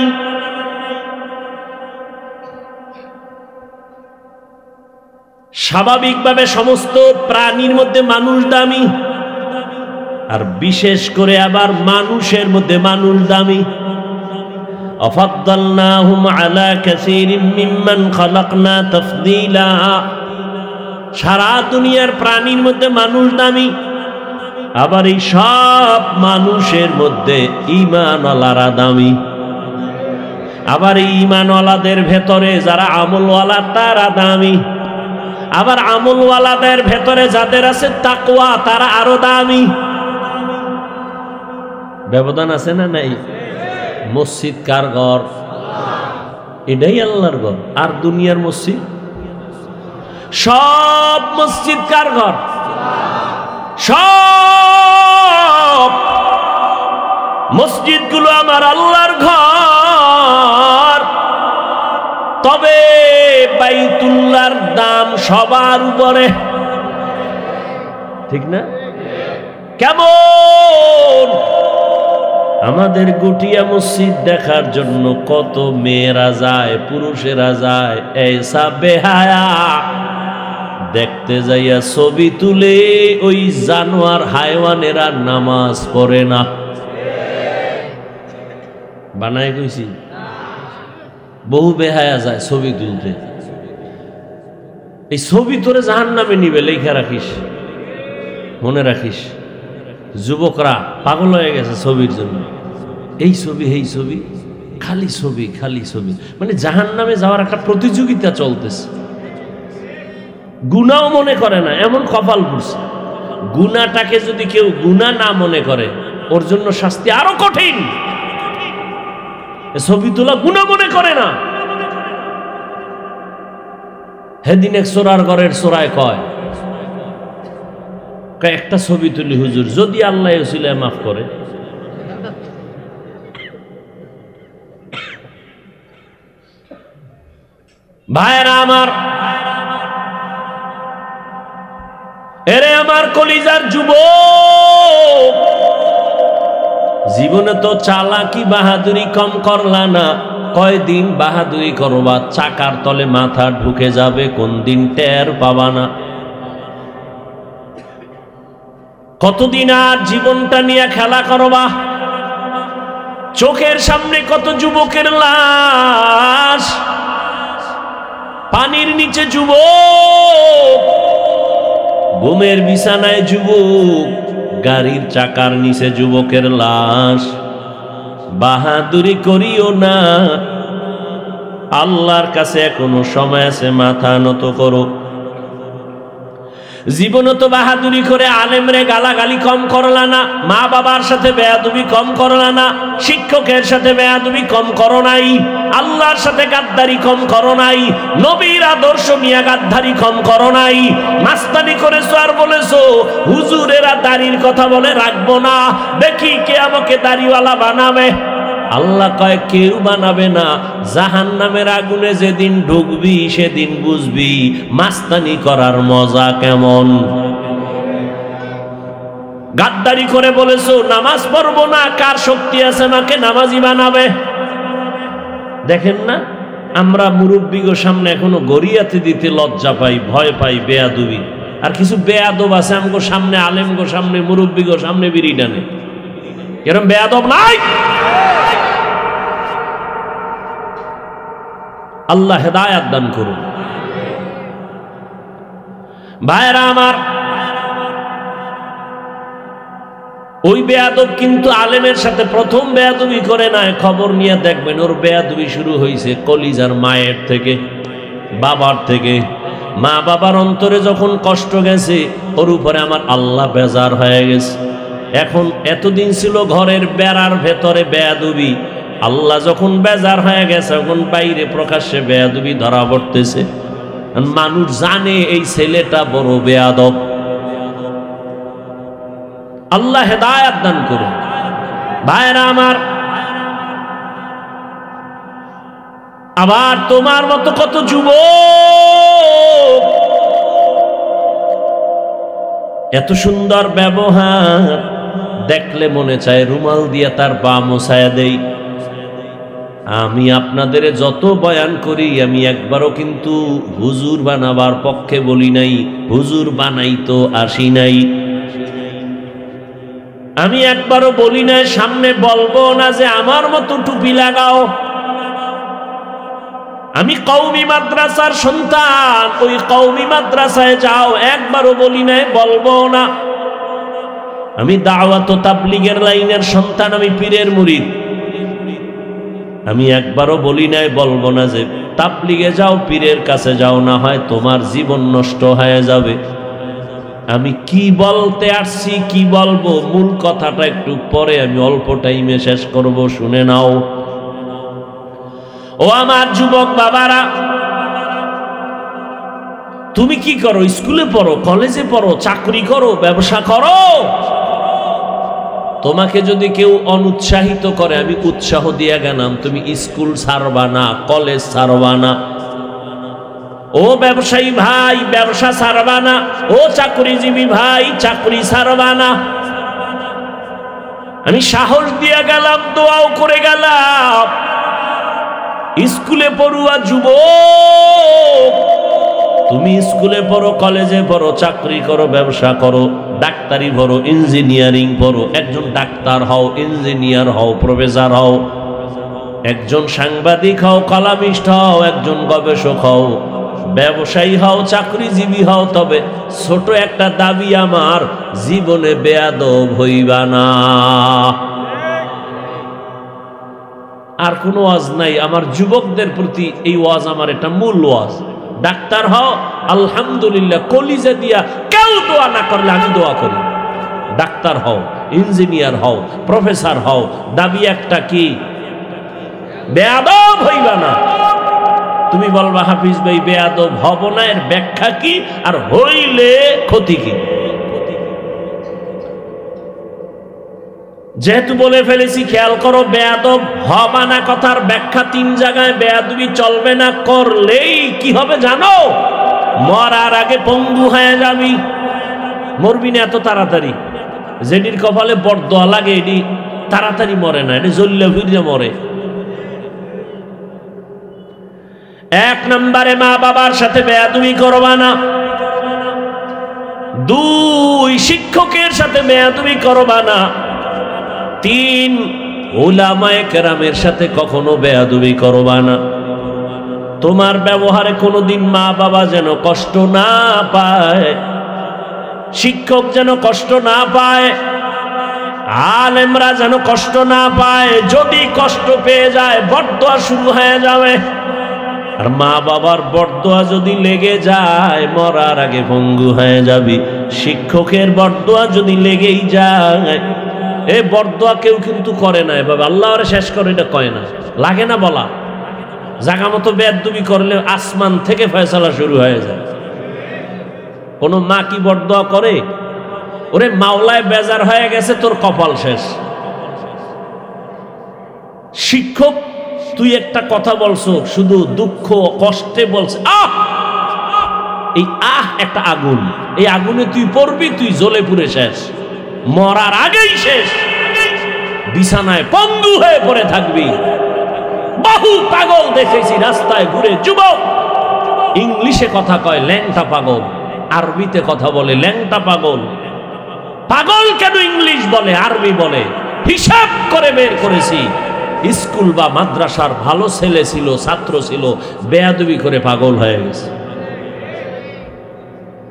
A: স্বাভাবিকভাবে সমস্ত প্রাণীর মধ্যে মানুষ দামি, আর বিশেষ করে আবার মানুষের মধ্যে মানুষ দামি। আফাদ্দালনাহুম আলা কাসীরিম মিম্মান খালাকনা তাফদীলা। সারা দুনিয়ার প্রাণীর মধ্যে মানুষ দামি, আবার এই সব মানুষের মধ্যে ঈমানওয়ালারা দামি। আবার এই ঈমানওয়ালাদের ভেতরে যারা আমলওয়ালা তারা দামি। আবার আমলওয়ালাদের ভেতরে যাদের আছে তাকওয়া তারা আরো দামি। ব্যবধান আছে না নাই? মসজিদ কার ঘর? এটাই আল্লাহর ঘর। আর দুনিয়ার মসজিদ, সব মসজিদ কার ঘর? সব মসজিদগুলো আমার আল্লাহর ঘর। তবে বাইতুল্লাহর দাম সবার উপরে, ঠিক না? কেমন আমাদের গুটিয়া মসজিদ দেখার জন্য কত মেয়েরা যায়, পুরুষেরা যায়, এইসা বেহায়া দেখতে যাইয়া ছবি তুলে ওই জানোয়ার হায়ওয়ানেরা নামাজ পড়ে না। বানায় কইছি, বহু বেহায়া যায় ছবি তুলতে। এই ছবি তোরে জাহান্নামে নিবে, লেখা রাখিস, মনে রাখিস। যুবকরা পাগল হয়ে গেছে ছবির জন্য, এই ছবি এই ছবি, খালি ছবি খালি ছবি, মানে জাহান্নামে যাওয়ার একটা প্রতিযোগিতা চলতেছে। গুনাও মনে করে না, এমন কপাল পড়ছে। গুনাটাকে যদি কেউ গুনাহ না মনে করে, ওর জন্য শাস্তি আরো কঠিন। ছবি তোলা গুনাহ মনে করে না। হেদিন এক চোরার ঘরের চোরায় কয়, একটা ছবি তুলি হুজুর, যদি আল্লাহ উসিলায় মাফ করে। ভাইরা আমার, এরে আমার কলিজার যুবক, জীবনে তো চালাকি বাহাদুরি কম করলা না। কয়দিন বাহাদুরি করবা, চাকার তলে মাথা ঢুকে যাবে, কোন দিন টের পাবা না। কতদিন আর জীবনটা নিয়ে খেলা করবা? চোখের সামনে কত যুবকের লাশ, পানির নিচে যুবক, ঘুমের বিছানায় যুবক, গাড়ির চাকার নিচে যুবকের লাশ। বাহাদুরি করিও না, আল্লাহর কাছে এখনো সময় আছে, মাথা নত করো। জীবনে তো বাহাদুরি করে আলেমরে গালাগালি কম করলা না, মা বাবার সাথে বেয়াদবি কম করলা না, শিক্ষকের সাথে বেয়াদবি কম করো নাই, আল্লাহর সাথে গাদ্দারি কম করো নাই, নবীর আদর্শ নিয়ে গাদ্দারি কম করো নাই। মাস্তানি করেছো আর বলেছো হুজুরেরা দাড়ির কথা বলে রাখবো না, দেখি কে আমাকে দাড়িওয়ালা বানাবে। আল্লাহ কয় কেউ বানাবে না। জাহান্নামের আগুনে যেদিন ঢুকবি সেদিন বুঝবি মাস্তানি করার মজা কেমন। গাদ্দারি করে বলেছো নামাজ পড়বো না, কার শক্তি আছে আমাকে নামাজি বানাবে? দেখেন না, আমরা মুরব্বীগো সামনে এখনো গড়িয়াতে দিতে লজ্জা পাই, ভয় পাই, বেয়াদবি। আর কিছু বেয়াদব আছে আমগো সামনে, আলেমগো সামনে, মুরব্বীগো সামনে বিড়ি টানে। এরকম বেয়াদব নাই? আল্লাহ হেদায়াত দান করুন। ভাইরা আমার, ওই বেয়াদব কিন্তু আলেমের সাথে প্রথম বেয়াদবি করে নাই। খবর নিয়ে দেখবেন ওর বেয়াদবি শুরু হয়েছে কলিজার মায়ের থেকে, বাবার থেকে। মা বাবার অন্তরে যখন কষ্ট গেছে, ওর উপরে আমার আল্লাহ বেজার হয়ে গেছে। এখন এতদিন ছিল ঘরের বেড়ার ভেতরে বেয়াদবি, আল্লাহ যখন বেজার হয়ে গেছে, এখন বাইরে প্রকাশ্যে বেয়াদবি ধরা পড়তেছে। মানুষ জানে এই ছেলেটা বড় বেয়াদব। আল্লাহ হেদায়াত দান করুন। ভাইরা আমার, আবার তোমার মতো কত যুবক এত সুন্দর ব্যবহার দেখলে মনে চায় রুমাল দিয়ে তার পা মোছায়া দেই। আমি আপনাদের যত বয়ান করি, আমি একবারও কিন্তু হুজুর বানাবার পক্ষে বলি নাই, হুজুর বানাই তো আসি নাই। আমি একবারও বলি নাই, সামনে বলবো না যে আমার মতো টুপি লাগাও। আমি কওমি মাদ্রাসার সন্তান, ওই কওমি মাদ্রাসায় যাও, একবারও বলি নাই, বলবো না। আমি দাওয়াত ও তাবলীগের লাইনের সন্তান, আমি পীরের মুরিদ। আমি একবারও বলি নাই, বলবো না যে তাবলীগে যাও, পীরের কাছে যাও, না হয় তোমার জীবন নষ্ট হয়ে যাবে। আমি কি বলতে আসছি, কি বলবো, মূল কথাটা একটু পরে আমি অল্প টাইমে শেষ করব, শুনে নাও। ও আমার যুবক বাবারা, তুমি কি করো? স্কুলে পড়ো, কলেজে পড়ো, চাকরি করো, ব্যবসা করো। তোমাকে যদি কেউ অনুৎসাহিত করে, আমি উৎসাহ দিয়ে গেলাম, তুমি স্কুল ছাড়বা না, কলেজ ছাড়বা না। ও ব্যবসায়ী ভাই, ব্যবসা ছাড়বা না। ও চাকরিজীবী ভাই, চাকরি ছাড়বা না। আমি সাহস দিয়ে গেলাম, দোয়াও করে গেলাম। স্কুলে পড়ুয়া যুবক, তুমি স্কুলে পড়ো, কলেজে পড়ো, চাকরি করো, ব্যবসা করো, ডাক্তারি পড়ো, ইঞ্জিনিয়ারিং পড়ো। একজন ডাক্তার হও, ইঞ্জিনিয়ার হও, প্রফেসর হও, একজন সাংবাদিক হও, কলামিস্ট হও, একজন গবেষক হও, ব্যবসায়ী হও, চাকরিজীবী হও। তবে ছোট একটা দাবি আমার, জীবনে বেয়াদব হইবা না। আর কোনো ওয়াজ নাই আমার যুবকদের প্রতি, এই ওয়াজ আমার এটা মূল ওয়াজ। ডাক্তার হও, আলহামদুলিল্লাহ, কলিজা দিয়া কেউ দোয়া না করলে আমি দোয়া করি। ডাক্তার হও, ইঞ্জিনিয়ার হও, প্রফেসর হও, দাবি একটা কি? বেয়াদব হইবা না। তুমি বলবা হাফিজ ভাই বেয়াদব হব না, এর ব্যাখ্যা কি, আর হইলে ক্ষতি কি? যেহেতু বলে ফেলেছি, খেয়াল করো, বেয়াদব হবা না কথার ব্যাখ্যা তিন জায়গায়। বেয়াদবি চলবে না, করলেই কি হবে জানো? মরার আগে পঙ্গু হয়ে যাবি। মরবি না এত তাড়াতাড়ি। যেটির কপালে বরদোয়া লাগে এটি তাড়াতাড়ি মরে না, এটি জল্লে ফিরে মরে। এক নম্বরে মা বাবার সাথে বেয়াদবি করবা না। দুই, শিক্ষকের সাথে বেয়াদবি করবা না। তিন, উলামায়ে কেরামের সাথে কখনো বেয়াদবি করবা না। তোমার ব্যবহারে কোনোদিন মা বাবা যেন কষ্ট না পায়, শিক্ষক যেন কষ্ট না পায়, আলেমরা যেন কষ্ট না পায়। যদি কষ্ট পেয়ে যায়, বরদোয়া শুরু হয়ে যাবে। আর মা বাবার বরদোয়া যদি লেগে যায়, মরার আগে পঙ্গু হয়ে যাবি। শিক্ষকের বরদোয়া যদি লেগেই যায়, এ বরদোয়া কেউ কিন্তু করে না এভাবে আল্লাহ ওরে শেষ করে, এটা কয় না, লাগে না বলা। জাগা মতো বেয়াদবি করলে আসমান থেকে ফয়সালা শুরু হয়ে যায়। কোন মা কি বরদোয়া করে? ওরে মাওলায় বেজার হয়ে গেছে, তোর কপাল শেষ। শিক্ষক, তুই একটা কথা বলছো, শুধু দুঃখ কষ্টে বলছে, আহ, এই আহ একটা আগুন, এই আগুনে তুই পড়বি, তুই জ্বলে পুড়ে শেষ, মরার আগেই শেষ, বিছানায় পঙ্গু হয়ে পড়ে থাকবি। বহু পাগল দেখেছি রাস্তায় ঘুরে, যুবক ইংলিশে কথা কয় ল্যাংটা পাগল, আরবিতে কথা বলে ল্যাংটা পাগল। পাগল কেন ইংলিশ বলে আরবি বলে? হিসাব করে বের করেছি, স্কুল বা মাদ্রাসার ভালো ছেলে ছিল, ছাত্র ছিল, বেয়াদবি করে পাগল হয়ে গেছে।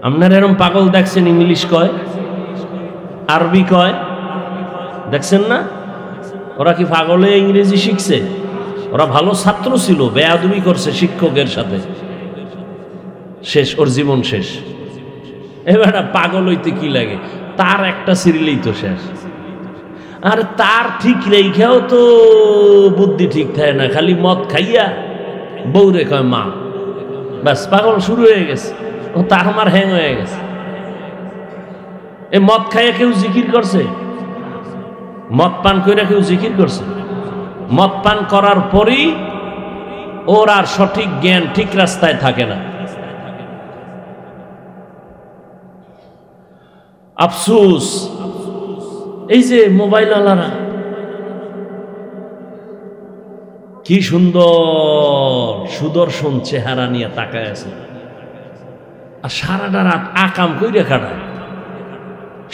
A: আপনারা এরকম পাগল দেখছেন ইংলিশ কয়, আরবি কয়, দেখছেন না? ওরা কি পাগলে ইংরেজি শিখছে? ওরা ভালো ছাত্র ছিল, বেয়াদবি করছে শিক্ষকের সাথে, শেষ, ওর জীবন শেষ। এবার পাগল হইতে কি লাগে? তার একটা সিরিলেই তো শেষ। আর তার ঠিক রেখাও তো বুদ্ধি ঠিক থাকে না, খালি মদ খাইয়া বউরে কয় মা, ব্যাস পাগল শুরু হয়ে গেছে। ও তার আমার হ্যাং হয়ে গেছে। এ মদ খাইয়া কেউ জিকির করছে? মদ পান করে কেউ জিকির করছে? মদ পান করার পরই ওর আর সঠিক জ্ঞান, ঠিক রাস্তায় থাকে না। আফসোস, এই যে মোবাইল আলারা কি সুন্দর সুদর্শন চেহারা নিয়ে তাকায় আছে, আর সারাটা রাত আকাম কইরা কাটায়।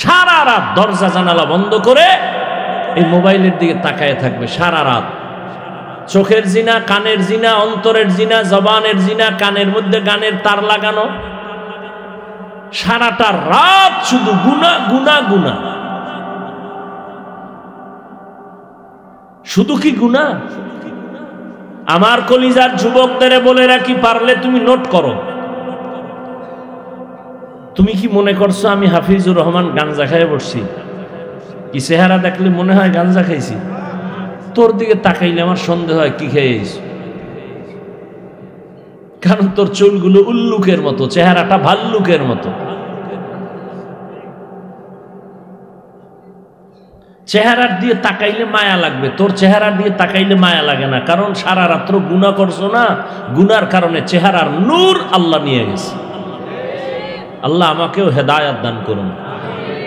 A: সারা রাত দরজা জানালা বন্ধ করে এই মোবাইলের দিকে তাকায় থাকবে সারা রাত। চোখের জিনা, কানের জিনা, অন্তরের জিনা, জবানের জিনা, কানের মধ্যে গানের তার লাগানো, সারাটা রাত শুধু গুনাহ গুনাহ গুনাহ। শুধু কি গুনাহ? আমার কলিজার যুবকদের বলে রাখি, পারলে তুমি নোট করো। তুমি কি মনে করছো আমি হাফিজুর রহমান গাঞ্জা খাইয়ে বসছি? কি চেহারা দেখলে মনে হয় গাঞ্জা খাইছি? তোর দিকে তাকাইলে আমার সন্দেহ হয় কি খেয়েছ, কারণ তোর চুলগুলো উল্লুকের মতো, চেহারাটা ভাল্লুকের মতো। চেহারার দিয়ে তাকাইলে মায়া লাগবে, তোর চেহারার দিয়ে তাকাইলে মায়া লাগে না, কারণ সারা রাত্র গুনাহ করছো না, গুনার কারণে চেহারার নূর আল্লাহ নিয়ে গেছে। আল্লাহ আমাকেও হেদায়াত দান করুন,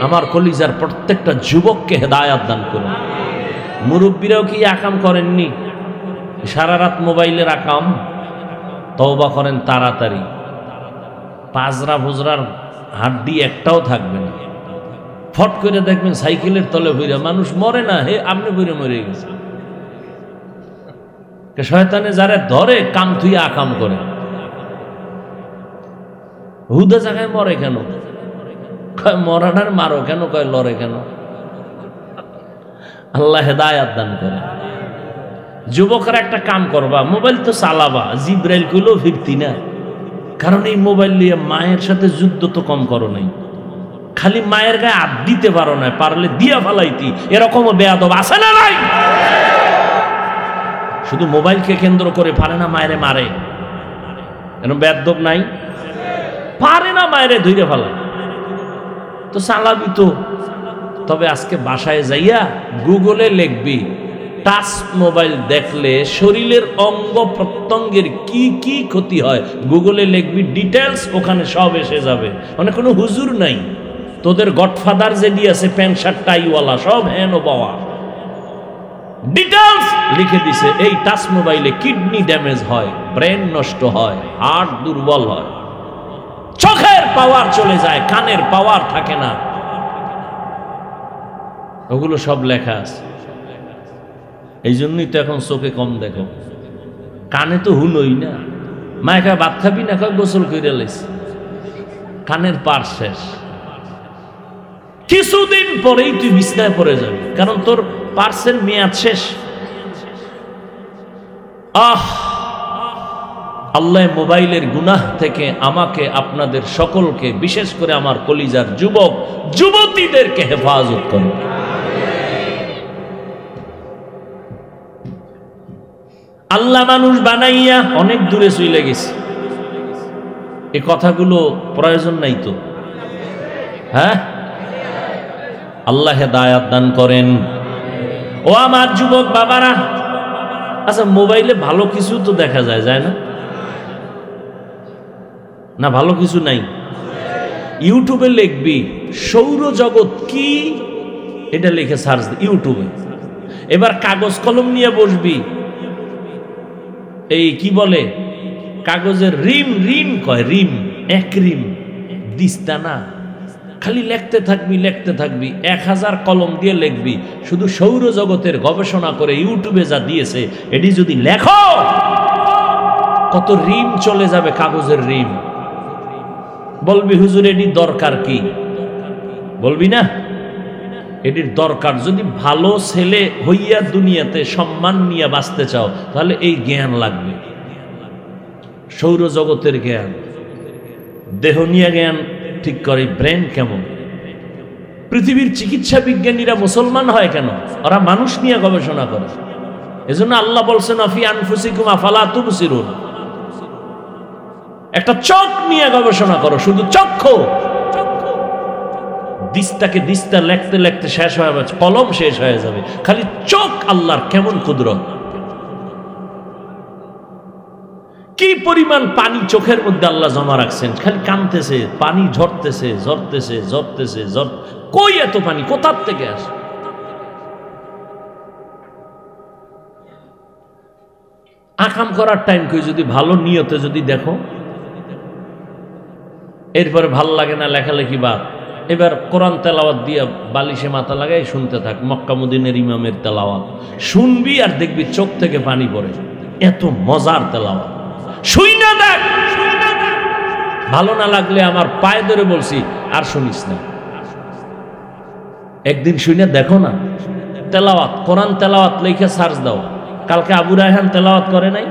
A: আমার কলিজার প্রত্যেকটা যুবককে হেদায়াত দান করুন। মুরব্বীরাও কি আকাম করেননি? সারা রাত মোবাইলের আকাম। তওবা করেন তাড়াতাড়ি, পাজরা ভুজরার হাড্ডি একটাও থাকবে না। ফট করে দেখবেন সাইকেলের তলে ভইরা মানুষ মরে না, হে আপনি ভইরা মরে গেছে। শয়তানে যারা ধরে কাম থুই আকাম করে, হুদা জায়গায় মরে কেন? কয় মরানার মারো কেন? কয় লড়ে কেন? আল্লাহ হেদায়াত দান করে। যুবকরা একটা কাম করবা, মোবাইল তো চালাবা, জিব্রাইল কইলেও ফিরতি না, কারণ এই মোবাইল নিয়ে মায়ের সাথে যুদ্ধ তো কম করো নাই, খালি মায়ের গায়ে হাত দিতে পারো না, পারলে দিয়া ফালাইতি। এরকমও বেয়াদব আছে না নাই? শুধু মোবাইলকে কেন্দ্র করে পারে না মায়েরে মারে, এরকম বেয়াদব নাই? পারে না মায়েরে ধইরে ফেলা, তো চালাবি তো। তবে আজকে বাসায় যাইয়া গুগলে লিখবি টাচ মোবাইল দেখলে শরীরের অঙ্গ প্রত্যঙ্গের কি কি ক্ষতি হয়, গুগলে লিখবি ডিটেলস, ওখানে সব এসে যাবে। মানে কোনো হুজুর নাই, তোদের গডফাদার যে দিয়েছে প্যান্ট শার্ট টাইওয়ালা, সব হেন বাবা ডিটেলস লিখে দিছে। এই টাচ মোবাইলে কিডনি ড্যামেজ হয়, ব্রেন নষ্ট হয়, হার্ট দুর্বল হয়, চোখের পাওয়ার চলে যায়, কানের পাওয়ার থাকে না, ওগুলো সব লেখা আছে। এই জন্যই তো এখন চোখে কম দেখো, কানে তো হুলই না। মায়ে কয় ভাত খাবি না? কয় গোসল করে লাইছি, কানের পার শেষ। কিছুদিন পরেই তুই বিছনায় পড়ে যাবি, কারণ তোর পার্সের মেয়াদ শেষ। আল্লাহ মোবাইলের গুনাহ থেকে আমাকে, আপনাদের সকলকে, বিশেষ করে আমার কলিজার যুবক যুবতীদেরকে হেফাজত করুন। আল্লাহ মানুষ বানাইয়া অনেক দূরে চলে গেছে, এই কথাগুলো প্রয়োজন নাই তো? হ্যাঁ, আল্লাহ হেদায়াত দান করেন। ও আমার যুবক বাবারা, আচ্ছা মোবাইলে ভালো কিছু তো দেখা যায়, যায় না? না ভালো কিছু নাই? ইউটিউবে লিখবি সৌরজগৎ কি, এটা লিখে সার্চ ইউটিউবে। এবার কাগজ কলম নিয়ে বসবি, এই কি বলে কাগজের ঋণ কয়, ঋণ এক ঋণ দিস্তা না, খালি লিখতে থাকবি 1000 কলম দিয়ে লিখবি, শুধু সৌরজগতের গবেষণা করে ইউটিউবে যা দিয়েছে এটি যদি লেখো, কত ঋণ চলে যাবে, কাগজের ঋণ। বলবি হুজুর এটি দরকার কি? বলবি না এটির দরকার। যদি ভালো ছেলে হইয়া দুনিয়াতে সম্মান নিয়ে বাঁচতে চাও, তাহলে এই জ্ঞান লাগবে, সৌরজগতের জ্ঞান, দেহ নিয়ে জ্ঞান ঠিক করে, ব্রেন কেমন। পৃথিবীর চিকিৎসা বিজ্ঞানীরা মুসলমান হয় কেন? ওরা মানুষ নিয়ে গবেষণা করে। এজন্য আল্লাহ বলছেন আফি আনফুসিকুম আফালা তুবসিরুন, একটা চোখ নিয়ে গবেষণা করো, শুধু চক্ষু। দিস্তাকে দিস্তা লিখতে লিখতে শেষ হয়ে যাবে, কলম শেষ হয়ে যাবে, খালি চোখ আল্লাহর কেমন কুদরত। কি পরিমাণ পানি চোখের মধ্যে আল্লাহ জমা রাখছেন, খালি কাঁদতেছে, পানি ঝরতেছে। কই এত পানি কোথার থেকে আসে? আকাম করার টাইম কই, যদি ভালো নিয়তে যদি দেখো, এরপরে ভাল লাগে না লেখালেখি বাদ, এবার কোরআন তেলাওয়াত দিয়া বালিশে মাথা লাগাই শুনতে থাক, মক্কা মদিনার ইমামের তেলাওয়াত শুনবি আর দেখবি চোখ থেকে পানি পড়ে, এত মজার তেলাওয়াত। শুই না দেখ, ভালো না লাগলে আমার পায়ে ধরে বলছি আর শুনিস না, একদিন শুনে দেখো না। তেলাওয়াত, কোরআন তেলাওয়াত লিখে সার্চ দাও। কালকে আবু রায়হান তেলাওয়াত করে নাই?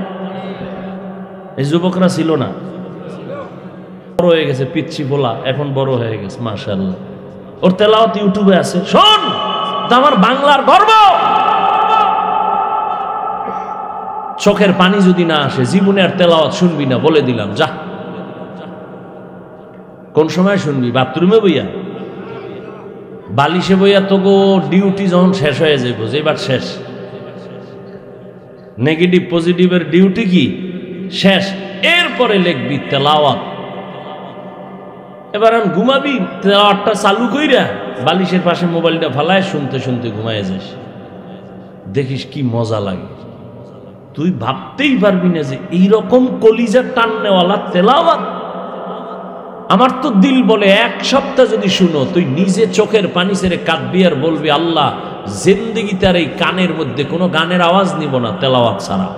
A: এই যুবকরা ছিল না? বড় হয়ে গেছে, পিচ্ছি বলা, এখন বড় হয়ে গেছে মাশাআল্লাহ। ওর তেলাওয়াত ইউটিউবে আছে, শোন, আমার বাংলার গর্ব। চোখের পানি যদি না আসে, জীবনে আর তেলাওয়াত শুনবি না, বলে দিলাম। যা, কোন সময় শুনবি? বাথরুমে বইয়া, বালিশে বইয়া। তো গো ডিউটি যখন শেষ হয়ে যাইব, যেবার শেষ, নেগেটিভ পজিটিভের ডিউটি কি শেষ, এরপরে লিখবি তেলাওয়াত। এবার আমি ঘুমাবি, তেলাওয়াতটা চালু কইরা বালিশের পাশে মোবাইলটা ফালায় শুনতে শুনতে ঘুমায় যাস, দেখিস কি মজা লাগে। তুই ভাবতেই পারবি না যে এইরকম কলিজা টাননেওয়ালা তেলাওয়াত। আমার তো দিল বলে 1 সপ্তাহ যদি শুনো, তুই নিজে চোখের পানি ছেড়ে কাঁদবি আর বলবি আল্লাহ জিন্দেগি তার এই কানের মধ্যে কোনো গানের আওয়াজ নিব না তেলাওয়াত ছাড়া।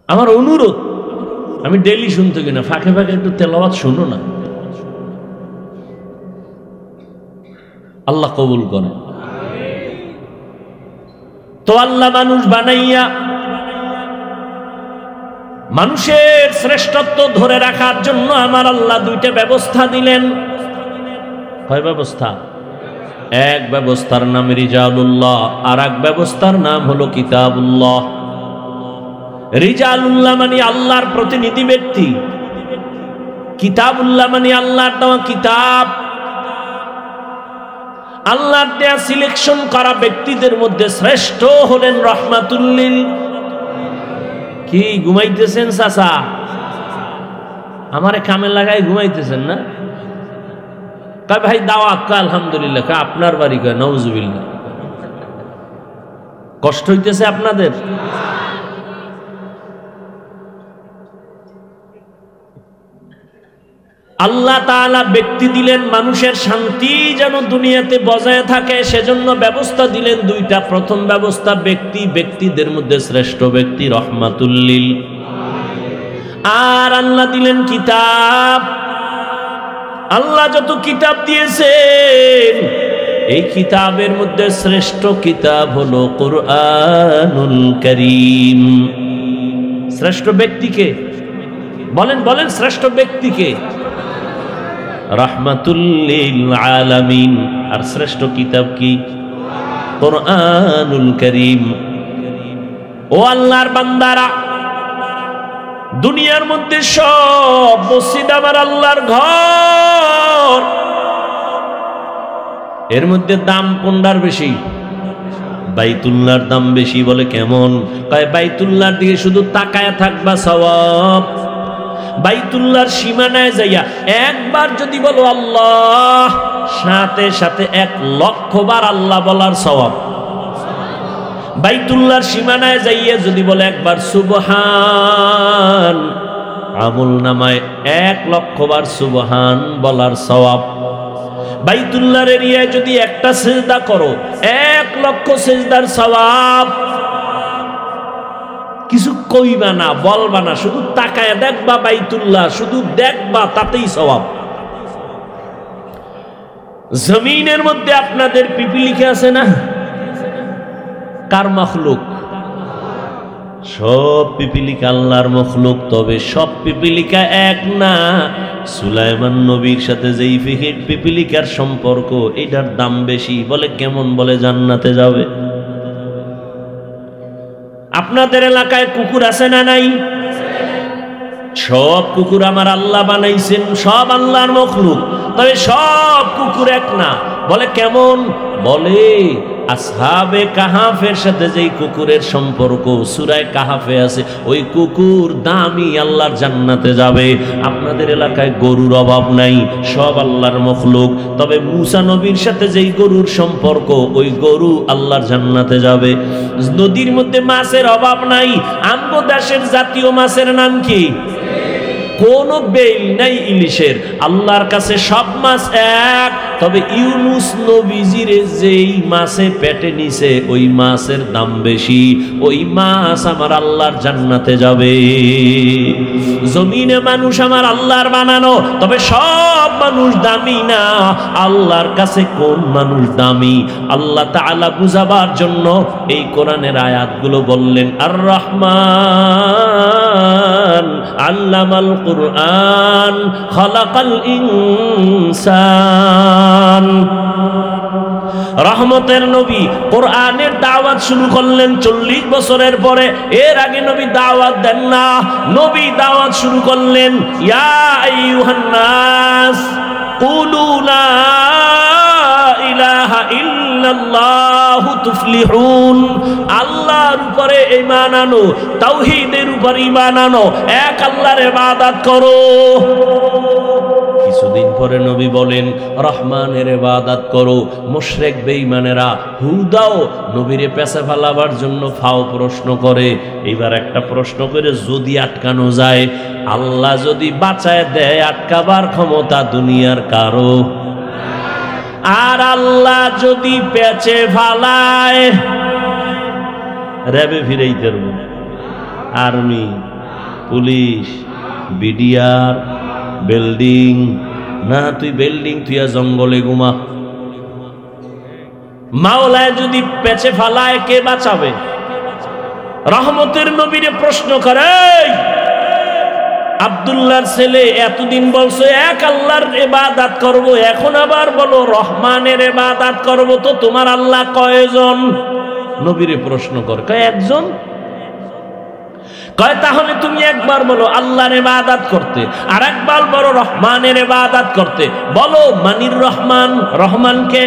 A: আমার অনুরোধ, আমি ডেইলি শুনতে কিনা, ফাঁকে ফাঁকে একটু তেলাওয়াত শুনো না, আল্লাহ কবুল করে। তো আল্লাহ মানুষ বানাইয়া মানুষের শ্রেষ্ঠত্ব ধরে রাখার জন্য আমার আল্লাহ 2টা ব্যবস্থা দিলেন। কয় ব্যবস্থা? এক ব্যবস্থার নাম রিজালুল্লাহ, আর এক ব্যবস্থার নাম হলো কিতাবুল্লাহ। রিজালুল্লাহ মানে আল্লাহর প্রতিনিধি ব্যক্তি, কিতাবুল্লাহ মানে আল্লাহর দেওয়া কিতাব। আল্লাহর দেয়া সিলেকশন করা ব্যক্তিদের মধ্যে শ্রেষ্ঠ হলেন রহমাতুল্লিল। কি ঘুমাইতেছেন চাচা? আমারে কামে লাগাই ঘুমাইতেছেন না? কয় ভাই দাওয়াত, কয় আলহামদুলিল্লাহ। কয় আপনার বাড়ি? কয় নাউজুবিল্লাহ। কষ্ট হইতেছে আপনাদের? আল্লাহ তাআলা ব্যক্তি দিলেন, মানুষের শান্তি যেন দুনিয়াতে বজায় থাকে, সেজন্য ব্যবস্থা দিলেন 2টা। প্রথম ব্যবস্থা ব্যক্তিদের মধ্যে শ্রেষ্ঠ ব্যক্তি রহমাতুল্লিল। আর আল্লাহ দিলেন কিতাব। আল্লাহ যত কিতাব দিয়েছেন, এই কিতাবের মধ্যে শ্রেষ্ঠ কিতাব হলো কুরআনুল কারীম। শ্রেষ্ঠ ব্যক্তিকে বলেন, বলেন শ্রেষ্ঠ ব্যক্তিকে? রাহমাতুল্লিল আলামিন। আর শ্রেষ্ঠ কিতাব কি? কুরআনুল কারীম। ও আল্লাহর বান্দারা, দুনিয়ার মধ্যে সব মসজিদ আমার আল্লাহর ঘর, এর মধ্যে দাম কোনটার বেশি? বাইতুল্লাহর দাম বেশি। বলে কেমন? কয় বাইতুল্লাহর দিকে শুধু তাকায় থাকবা সওয়াব। বাইতুল্লাহর সীমানায় যাইয়া একবার যদি বলো আল্লাহ, সাথে সাথে 1 লক্ষ বার আল্লাহ বলার সওয়াব। বাইতুল্লাহর সীমানায় যাইয়ে যদি বলে একবার সুবহান, আমল নামায় 1,00,000 বার সুবহান বলার সওয়াব। বাইতুল্লাহর এরিয়ায় যদি একটা সিজদা করো 1,00,000 সিজদার সওয়াব। কিছু কইবা না, বলবা না, শুধু তাকায় দেখবা বাইতুল্লাহ, শুধু দেখবা, তাতেই সওয়াব। জমিনের মধ্যে আপনাদের পিপিলিকা আছে না? কার মখলুক? সব পিপিলিকা আল্লাহর মখলুক। তবে সব পিপিলিকা এক না। সুলাইমান নবীর সাথে যেই পিপিলিকার সম্পর্ক, এটার দাম বেশি। বলে কেমন? বলে জান্নাতে যাবে। আপনাদের এলাকায় কুকুর আছে না নাই? সব কুকুর আমার আল্লাহ বানাইছেন, সব আল্লাহর মখলুক। তবে সব কুকুর এক না। বলে কেমন? বলে আসহাবে কাহাফের সাথে যেই কুকুরের সম্পর্ক সূরা কাহাফে আছে, ওই কুকুর দামি, আল্লাহর জান্নাতে যাবে। আপনাদের এলাকায় গরুর অভাব নাই, সব আল্লাহর মখলুক। তবে মূসা নবীর সাথে যেই গরুর সম্পর্ক, ওই গরু আল্লাহর জান্নাতে যাবে। নদীর মধ্যে মাছের অভাব নাই। আমগো দেশের জাতীয় মাছের নাম কি? কোন বেল নাই ইলিশের। আল্লাহর কাছে সব মাছ এক। তবে ইউনুস নবীজির যেই মাছে পেটে নিছে, ওই মাছের দাম বেশি। ওই মাছ আমার আল্লাহর জান্নাতে যাবে। জমিনে মানুষ আমার আল্লাহর বানানো, তবে সব মানুষ দামি না। আল্লাহর কাছে কোন মানুষ দামি, আল্লাহ তাআলা বুঝাবার জন্য এই কোরআনের আয়াতগুলো বললেন। আর রহমান আল্লামাল কুরআন খালাকাল ইনসান। রহমতের নবী কোরআনের দাওয়াত শুরু করলেন 40 বছরের পরে। এর আগে নবী দাওয়াত দেন না। নবী দাওয়াত শুরু করলেন, ইয়া আইয়ুহান নাস কুলু লা ইলাহা ইল্লাল্লাহু তুফলিহুন। আল্লাহর উপরে ঈমান আনো, তাওহীদের উপরে ঈমান আনো, এক আল্লাহর ইবাদত করো। কিছুদিন পরে নবী বলেন, রহমানের ইবাদত করো। মুশরিক বেঈমানেরা হু দাও নবীরে পেছে ফেলাবার জন্য ফাও প্রশ্ন করে। এবার একটা প্রশ্ন করে, যদি আটকানো যায়, আল্লাহ যদি বাঁচায় দেয়, আটকাবার ক্ষমতা দুনিয়ার কারো? আর আল্লাহ যদি পেছে ফালায়, র্যাবে ফিরাইতে পারবো? আর্মি, পুলিশ, বিডিআর, বিল্ডিং না? তুই বিল্ডিং তুই জঙ্গলে ঘুমা। মাওলায় যদি পেছে ফালায়, কে বাঁচাবে? রহমতের নবীরে প্রশ্ন করে, আব্দুল্লাহর ছেলে এতদিন বলছো এক আল্লাহর ইবাদত করব, এখন আবার বলো রহমানের ইবাদত করব, তো তোমার আল্লাহ কয়জন? নবীরে প্রশ্ন করে, কয় একজন। কয় তাহলে তুমি একবার বলো আল্লাহর ইবাদত করতে, আর একবার বলো রহমানের ইবাদত করতে। বলো মানির রহমান, রহমানকে।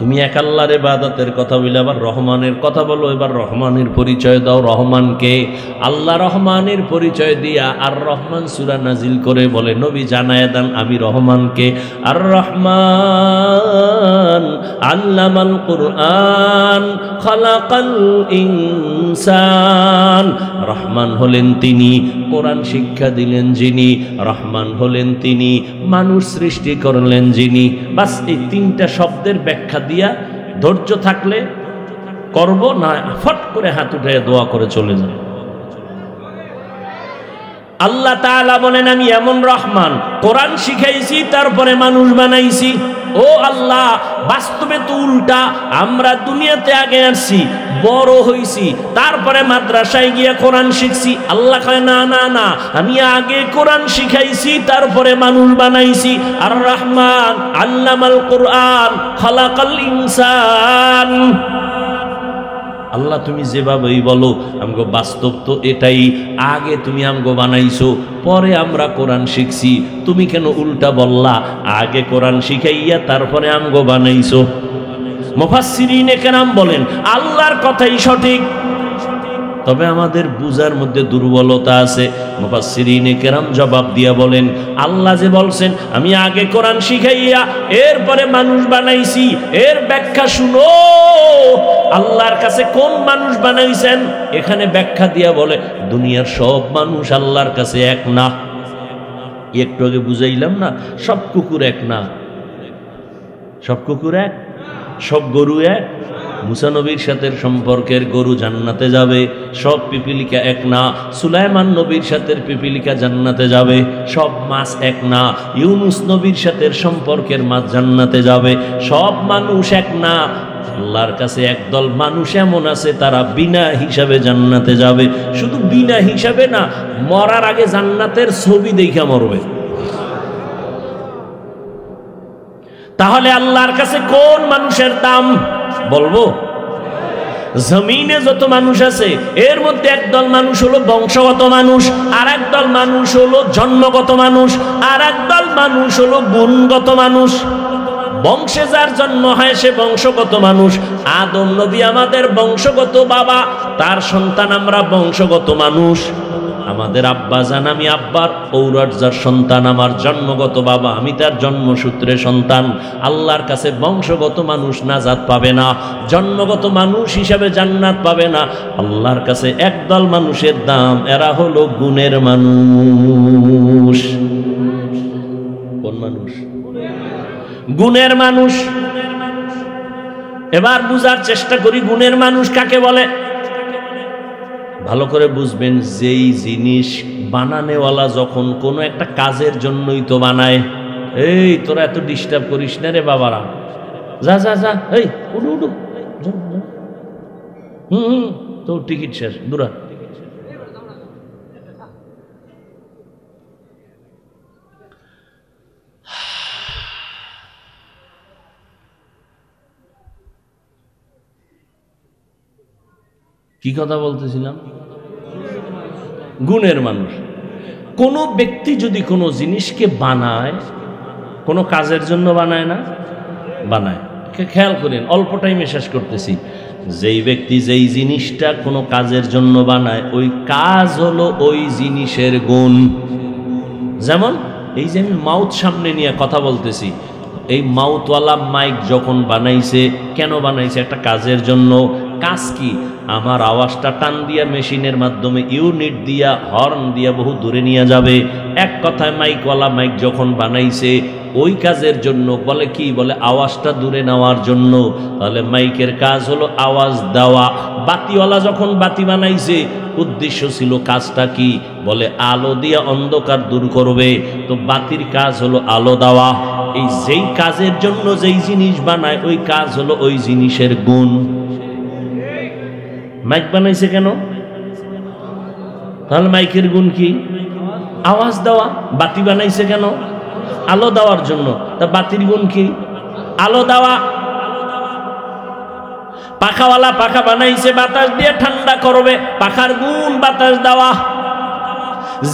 A: তুমি এক আল্লাহর ইবাদতের কথা বলে আবার রহমানের কথা বলো। এবার রহমানের পরিচয় দাও। রহমানকে? আল্লাহ রহমানের পরিচয় দিয়া আর রহমান সূরা নাজিল করে বলে, নবী জানায় দেন আমি রহমানকে। আর রহমান আল্লামাল কুরআন খালাকাল ইনসান। রহমান হলেন তিনি, কোরআন শিক্ষা দিলেন যিনি। রহমান হলেন তিনি, মানুষ সৃষ্টি করলেন যিনি। বাস এই তিনটা শব্দের ব্যাখ্যা দিয়া ধৈর্য থাকলে করব, না ফট করে হাত উঠে দোয়া করে চলে যাব। আল্লাহ তাআলা বলেন, আমি এমন রহমান, কোরআন শিখাইছি, তারপরে মানুষ বানাইছি। ও আল্লাহ, বাস্তবে তো উল্টা। আমরা দুনিয়াতে আগে আসছি, বড় হইছি, তারপরে মাদ্রাসায় গিয়া কোরআন শিখছি। আল্লাহ কয় না না না, আমি আগে কোরআন শিখাইছি, তারপরে মানুষ বানাইছি। আর রহমান আল্লামাল কুরআন খালাকাল ইনসান। আল্লাহ তুমি যেভাবেই বলো, আমগো বাস্তব তো এটাই। আগে তুমি আমগো বানাইছো, পরে আমরা কোরআন শিখছি। তুমি কেন উল্টা বললা? আগে কোরআন শিখাইয়া তারপরে আমগো বানাইছো। মুফাসসিরিনে কেরাম বলেন, আল্লাহর কথাই সঠিক। তবে আমাদের বুঝার মধ্যে দুর্বলতা আছে। মুফাসসিরিনে কেরাম জবাব দিয়া বলেন, আল্লাহ যে বলছেন আমি আগে কোরআন শিখাইয়া এরপরে মানুষ বানাইছি, এর ব্যাখ্যা শুনো। আল্লাহর কাছে কোন মানুষ বানাইছেন এখানে ব্যাখ্যা দিয়া বলে দুনিয়ার সব মানুষ আল্লাহর কাছে এক না। একটু আগে বুঝাইলাম না, সব কুকুর এক না, সব কুকুর এক, সব গরু এক। মুসা নবীর সাথে সম্পর্কের গরু জান্নাতে যাবে, সব পিপিলিকা এক না। সুলাইমান নবীর সাথে পিপিলিকা জান্নাতে যাবে, সব মাছ এক না। ইউনুস নবীর সাথে সম্পর্কের মাছ জান্নাতে যাবে, সব মানুষ এক না। আল্লাহর কাছে একদল মানুষ এমন আছে তারা বিনা হিসাবে জান্নাতে যাবে। শুধু বিনা হিসাবে না, মরার আগে জান্নাতের ছবি দেখে মরবে। তাহলে আল্লাহর কাছে কোন মানুষের দাম বলবো? জমিনে যত মানুষ আছে এর মধ্যে একদল মানুষ হলো বংশগত মানুষ, আর একদল মানুষ হলো জন্মগত মানুষ, আর একদল মানুষ হলো গুণগত মানুষ। বংশে যার জন্ম হয় সে বংশগত মানুষ। আদম নবী আমাদের বংশগত বাবা, তার সন্তান আমরা বংশগত মানুষ। আমাদের আব্বা জান, আমি আব্বার ঔরজার সন্তান, আমার জন্মগত বাবা, আমি তার জন্মসূত্রে সন্তান। আল্লাহর কাছে বংশগত মানুষ নাজাত পাবে না, জন্মগত মানুষ হিসাবে জান্নাত পাবে না। আল্লাহর কাছে একদল মানুষের দাম, এরা হলো গুণের মানুষ। কোন মানুষ? গুণের মানুষ। এবার বুঝার চেষ্টা করি গুণের মানুষ কাকে বলে। ভালো করে বুঝবেন, যেই জিনিস বানানেওয়ালা যখন কোনো একটা কাজের জন্যই তো বানায়। এই তোরা এত ডিস্টার্ব করিস না রে বাবারা, যা যা যা, এই উঠু উঠু, তোর টিকিট শেষ, দূরা। কি কথা বলতেছিলাম? গুণের মানুষ। কোনো ব্যক্তি যদি কোনো জিনিসকে বানায়, কোনো কাজের জন্য বানায় না, বানায়। খেয়াল করেন, অল্প টাইমে শেষ করতেছি। যেই ব্যক্তি যেই জিনিসটা কোনো কাজের জন্য বানায়, ওই কাজ হলো ওই জিনিসের গুণ। যেমন এই যে আমি মাউথ সামনে নিয়ে কথা বলতেছি, এই মাউথওয়ালা মাইক যখন বানাইছে, কেন বানাইছে? একটা কাজের জন্য। কাজ কি? আমার আওয়াজটা টান দিয়া মেশিনের মাধ্যমে ইউনিট দিয়া, হর্ন দিয়া বহু দূরে নিয়ে যাবে। এক কথায় মাইকওয়ালা মাইক যখন বানাইছে ওই কাজের জন্য। বলে কি? বলে আওয়াজটা দূরে নেওয়ার জন্য। তাহলে মাইকের কাজ হলো আওয়াজ দেওয়া। বাতিওয়ালা যখন বাতি বানাইছে, উদ্দেশ্য ছিল কাজটা কি? বলে আলো দিয়া অন্ধকার দূর করবে। তো বাতির কাজ হলো আলো দেওয়া। এই যেই কাজের জন্য যেই জিনিস বানায়, ওই কাজ হলো ওই জিনিসের গুণ। মাইক বানাইছে কেন? তাহলে মাইকের গুণ কি? আওয়াজ দেওয়া। বাতি বানাইছে কেন? আলো দেওয়ার জন্য। তা বাতির গুণ কি? আলো দেওয়া। পাখাওয়ালা পাখা বানাইছে বাতাস দিয়ে ঠান্ডা করবে, পাখার গুণ বাতাস দেওয়া।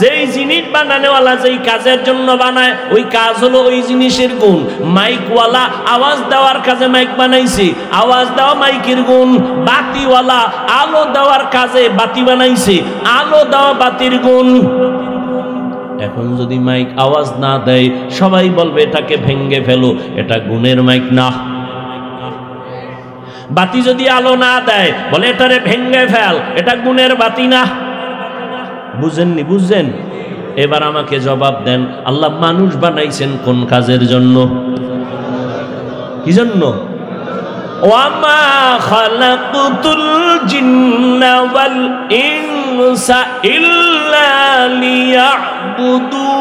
A: যেই জিনিস বানানোওয়ালা যেই কাজের জন্য বানায়, ওই কাজ হলো ওই জিনিসের গুণ। মাইকওয়ালা আওয়াজ দেওয়ার কাজে মাইক বানাইছে, আওয়াজ দেওয়া মাইকের গুণ। বাতিওয়ালা আলো দেওয়ার কাজে বাতি বানাইছে, আলো দেওয়া বাতির গুণ। এখন যদি মাইক আওয়াজ না দেয়, সবাই বলবে এটাকে ভেঙ্গে ফেলো, এটা গুণের মাইক না। বাতি যদি আলো না দেয়, বলে এটারে ভেঙ্গে ফেল, এটা গুণের বাতি না। বুঝেননি? বুঝছেন? এবার আমাকে জবাব দেন, আল্লাহ মানুষ বানাইছেন কোন কাজের জন্য? কি জন্য? ওয়ামা খালাকুতুল জিন্না ওয়াল ইনসা ইল্লা লিয়াবুদুন।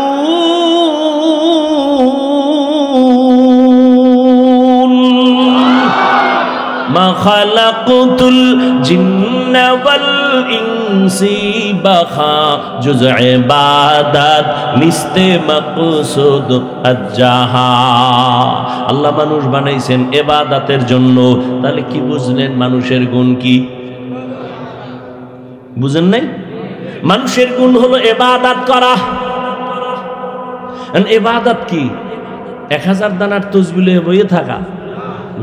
A: মা খালাকুতুল জিন্না ওয়াল ইনসি বাখা জুজ ইবাদত নিস্তে মাকসুদ আজ্জাহা। আল্লাহ মানুষ বানাইছেন ইবাদতের জন্য। তাহলে কি বুঝলেন মানুষের গুণ কি? বুঝেন নাই? মানুষের গুণ হলো ইবাদত করা। ইবাদত কি? 1000 দানার তসবিহ বইয়ে থাকা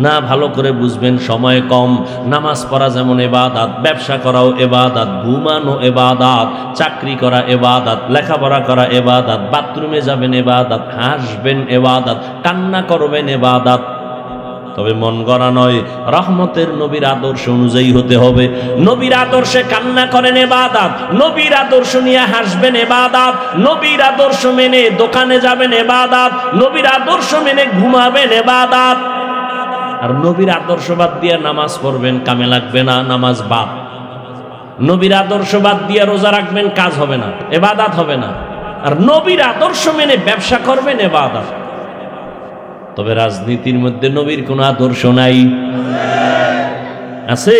A: না ভালো করে বুঝবেন, সময় কম। নামাজ পড়া যেমন ইবাদত, ব্যবসা করাও ইবাদত, ঘুমানো ইবাদত, চাকরি করা ইবাদত, লেখাপড়া করা ইবাদত, বাথরুমে যাবেন ইবাদত, হাসবেন ইবাদত, কান্না করবেন ইবাদত। তবে মন গড়া নয়, রহমতের নবীর আদর্শ অনুযায়ী হতে হবে। নবীর আদর্শে কান্না করেন ইবাদত, নবীর আদর্শ নিয়ে হাসবেন ইবাদত, নবীর আদর্শ মেনে দোকানে যাবেন ইবাদত, নবীর আদর্শ মেনে ঘুমাবেন ইবাদত। আর নবীর আদর্শ বাদ দিয়ে নামাজ পড়বেন, কামে লাগবে না, নামাজ বাদ। নবীর আদর্শ বাদ দিয়ে রোজা রাখবেন, কাজ হবে না, ইবাদত হবে না। আর নবীর আদর্শ মেনে ব্যবসা করবেন, ইবাদত। তবে রাজনীতির মধ্যে নবীর কোনো আদর্শ নাই, আছে?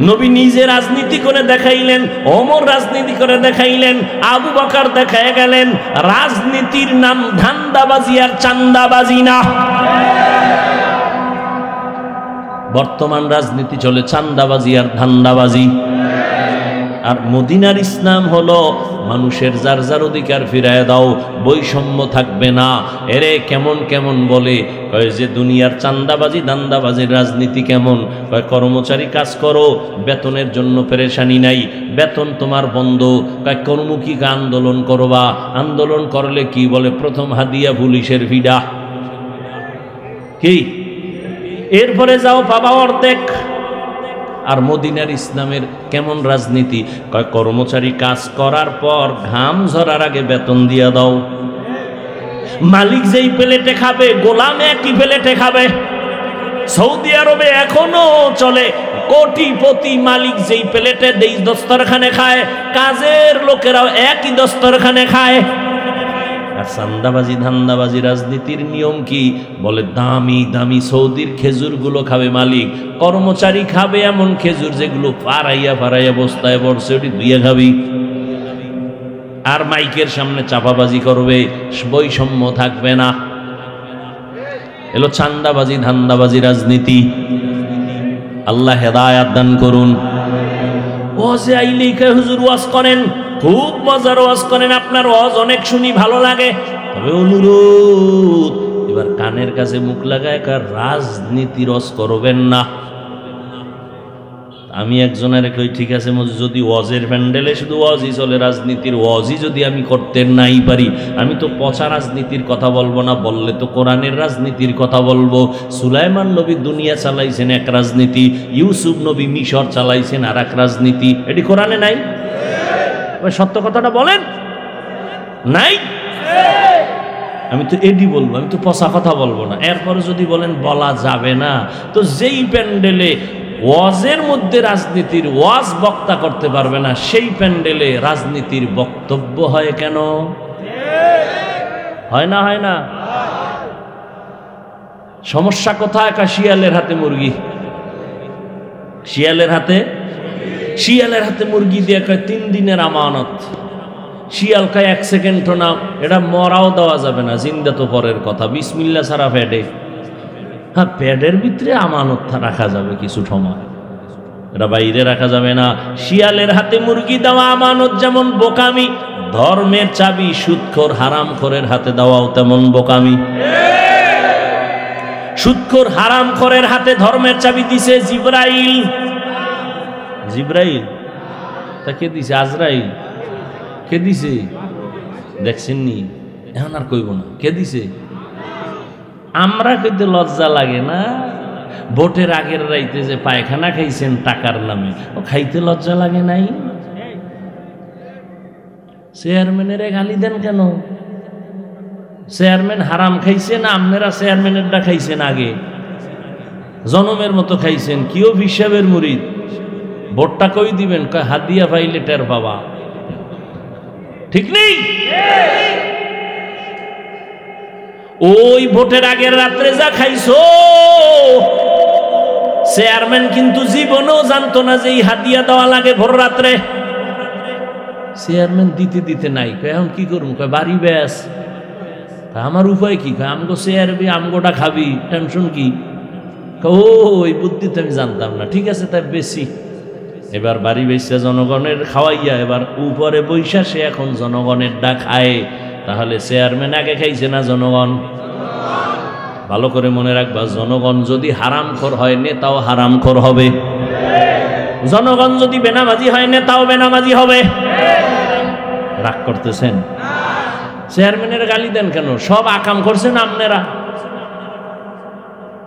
A: নবী নিজে রাজনীতি করে দেখাইলেন, ওমর রাজনীতি করে দেখাইলেন, আবু বকর দেখায় গেলেন। রাজনীতির নাম ধান্দাবাজি আর চান্দাবাজি না। বর্তমান রাজনীতি চলে চান্দাবাজি আর ধান্দাবাজি। আর মদিনার ইসলাম হলো মানুষের যার যার অধিকার ফিরায় দাও, বৈষম্য থাকবে না। এরে কেমন কেমন বলে, কয় যে দুনিয়ার চান্দাবাজি ধান্দাবাজির রাজনীতি কেমন? কয় কর্মচারী কাজ করো, বেতনের জন্য পেরেশানি নাই, বেতন তোমার বন্ধ। কয় কর্মমুখী আন্দোলন করবা, আন্দোলন করলে কি বলে? প্রথম হাদিয়া পুলিশের ভিড়া, কি এরপরে যাও পাবা অর্ধেক। আর মদিনার ইসলামের কেমন রাজনীতি? কয় কর্মচারী কাজ করার পর ঘাম ঝরার আগে বেতন দিয়া দাও। মালিক যেই প্লেটে খাবে, গোলাম একই প্লেটে খাবে। সৌদি আরবে এখনো চলে, কোটিপতি মালিক যেই প্লেটে দেই দস্তরখানে খায়, কাজের লোকেরাও একই দস্তরখানে খায়। আর চান্দাবাজি ধান্দাবাজি রাজনীতির নিয়ম কি? বলে দামি দামি সৌদির খেজুরগুলো খাবে মালিক, কর্মচারী খাবে এমন খেজুর যেগুলো ফারাইয়া ফারাইয়া বস্তায় পড়ছে, ওটি ধুয়ে খাবি। আর মাইকের সামনে চাপাবাজি করবে, বৈষম্য থাকবে না। এলো চান্দাবাজি ধান্দাবাজি রাজনীতি। আল্লাহ হেদায়াত দান করুন। ওয়াজে আইলে হুজুর ওয়াজ করেন, খুব মজার ওয়াজ করেন, আপনার ওয়াজ অনেক শুনি, ভালো লাগে। তবে অনুরোধ, এবার কানের কাছে মুখ লাগায় কার রাজনীতির ওয়াজ করবেন না। আমি একজনের কই, ঠিক আছে যদি ওয়াজের প্যান্ডেলে শুধু ওয়াজই চলে, রাজনীতির ওয়াজই যদি আমি করতে নাই পারি, আমি তো পচা রাজনীতির কথা বলবো না, বললে তো কোরআনের রাজনীতির কথা বলবো। সুলাইমান নবী দুনিয়া চালাইছেন এক রাজনীতি, ইউসুফ নবী মিশর চালাইছেন আর এক রাজনীতি। এটি কোরআনে নাই? সত্য কথাটা বলেন, নাই? আমি তো এডি বলবো, আমি তো পচা কথা বলবো না। এরপরে যদি বলেন বলা যাবে না, তো যেই প্যান্ডেলে ওয়াজের মধ্যে রাজনীতির ওয়াজ বক্তা করতে পারবে না, সেই প্যান্ডেলে রাজনীতির বক্তব্য হয় কেন? হয় না? হয় না? সমস্যা কোথায়? শিয়ালের হাতে মুরগি, শিয়ালের হাতে, শিয়ালের হাতে মুরগি দিয়ে কয় 3 দিনের আমানত। শিয়াল কয় 1 সেকেন্ডও না, এটা মরাও দেওয়া যাবে না, জিন্দা তো পরের কথা, বিসমিল্লাহ ছাড়া প্যাডে। হ্যাঁ, প্যাডের ভিতরে আমানত রাখা যাবে কিছু সময়, এটা বাইরে রাখা যাবে না। শিয়ালের হাতে মুরগি দেওয়া আমানত যেমন বোকামি, ধর্মের চাবি সুদখোর হারামখোরের হাতে দেওয়াও তেমন বোকামি। সুদখোর হারামখোরের হাতে ধর্মের চাবি দিছে জিবরাইল। জিবরাইল তা কে দিছে? আজরাইল। কে দিছে? দেখছেন নি? এখন আর কইব না কে দিছে। আমরা কইতে লজ্জা লাগে না? ভোটের আগের রাইতে যে পায়খানা খাইছেন টাকার নামে, ও খাইতে লজ্জা লাগে নাই? চেয়ারম্যানের গালি দেন কেন? চেয়ারম্যান হারাম খাইছে না আপনারা চেয়ারম্যানেরটা খাইছেন? আগে জনমের মতো খাইছেন। কিও হিসাবের মুরিদ, ভোটটা কই দিবেন? কয় হাদিয়া পাইলে টের বাবা। ঠিক নেই? ওই ভোটের আগের রাত্রে যা খাইছো, চেয়ারম্যান কিন্তু জীবনেও জানতো না যে এই হাদিয়া দেওয়া লাগে ভোর রাত্রে। চেয়ারম্যান দিতে দিতে নাই, এখন কি করুন? কয় বাড়ি ব্যাস। আমার উপায় কি? আমগো চেয়ারবি, আমগোটা খাবি, টেনশন কি? ওই বুদ্ধি তো আমি জানতাম না। ঠিক আছে, তাই বেশি। এবার বাড়ি বেশা জনগণের খাওয়াইয়া এবার উপরে বৈশা সে এখন জনগণের ডা খায়। তাহলে চেয়ারম্যান আগে খাইছে না জনগণ? ভালো করে মনে রাখবা, জনগণ যদি হারামখোর হয় নেতাও হারামখোর হবে, জনগণ যদি বেনামাজি হয় নেতাও বেনামাজি হবে। রাগ করতেছেন? চেয়ারম্যানের গালি দেন কেন? সব আকাম করছেন আপনারা।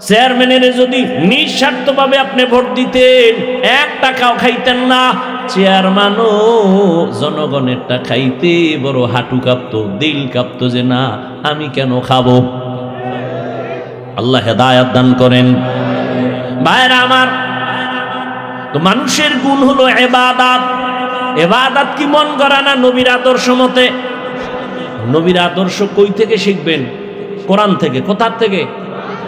A: চেয়ারম্যানের যদি নিঃস্বার্থভাবে আপনি ভোট দিতেন, 1 টাকাও খাইতেন না, চেয়ারম্যানও জনগণেরটা খাইতে বড় হাঁটু কাঁপতো, দিল কাঁপতো যে না আমি কেন খাবো। আল্লাহ হেদায়েত দান করেন। ভাইরা আমার, তো মানুষের গুণ হলো ইবাদত। ইবাদত কি মন গড়া না নবীর আদর্শ মতে? নবীর আদর্শ কই থেকে শিখবেন? কোরআন থেকে। কোথা থেকে?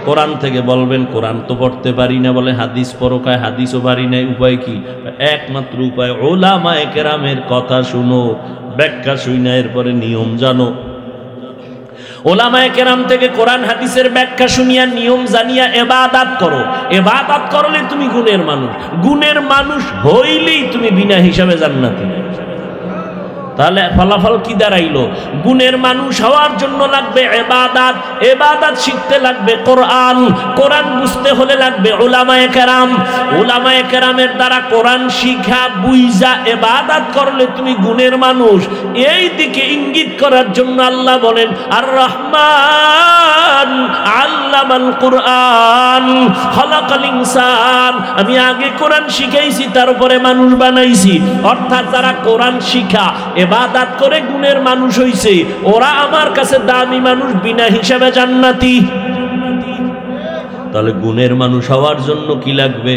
A: কোরআন থেকে। বলবেন কোরআন তো পড়তে পারি না, বলে হাদিস পড়ো, কয় হাদিসও পারি না, উপায় কি? একমাত্র উপায় উলামায়ে কেরামের কথা শুনো, ব্যাখ্যা শুইনা এরপরে নিয়ম জানো। উলামায়ে কেরাম থেকে কোরআন হাদিসের ব্যাখ্যা শুনিয়া নিয়ম জানিয়া ইবাদত করো। ইবাদত করলে তুমি গুণের মানুষ, গুণের মানুষ হইলেই তুমি বিনা হিসাবে জান্নাতি। তাহলে ফলাফল কি দাঁড়াইলো? গুণের মানুষ হওয়ার জন্য লাগবে ইবাদত, ইবাদত শিখতে লাগবে কোরআন, কোরআন বুঝতে হলে লাগবে উলামায়ে কেরাম, উলামায়ে কেরামের দ্বারা কোরআন শিখা বুঝা ইবাদত করলে তুমি গুণের মানুষ। এই দিকে ইঙ্গিত করার জন্য আল্লাহ বলেন আর রহমান আল্লামাল কুরআন খলাকাল ইনসান। আমি আগে কোরআন শিখাইছি, তারপরে মানুষ বানাইছি। অর্থাৎ যারা কোরআন শিখা ইবাদত করে গুণের মানুষ হইছে, ওরা আমার কাছে দামি মানুষ, বিনা হিসাবে জান্নাতি। তাহলে গুণের মানুষ হওয়ার জন্য কি লাগবে?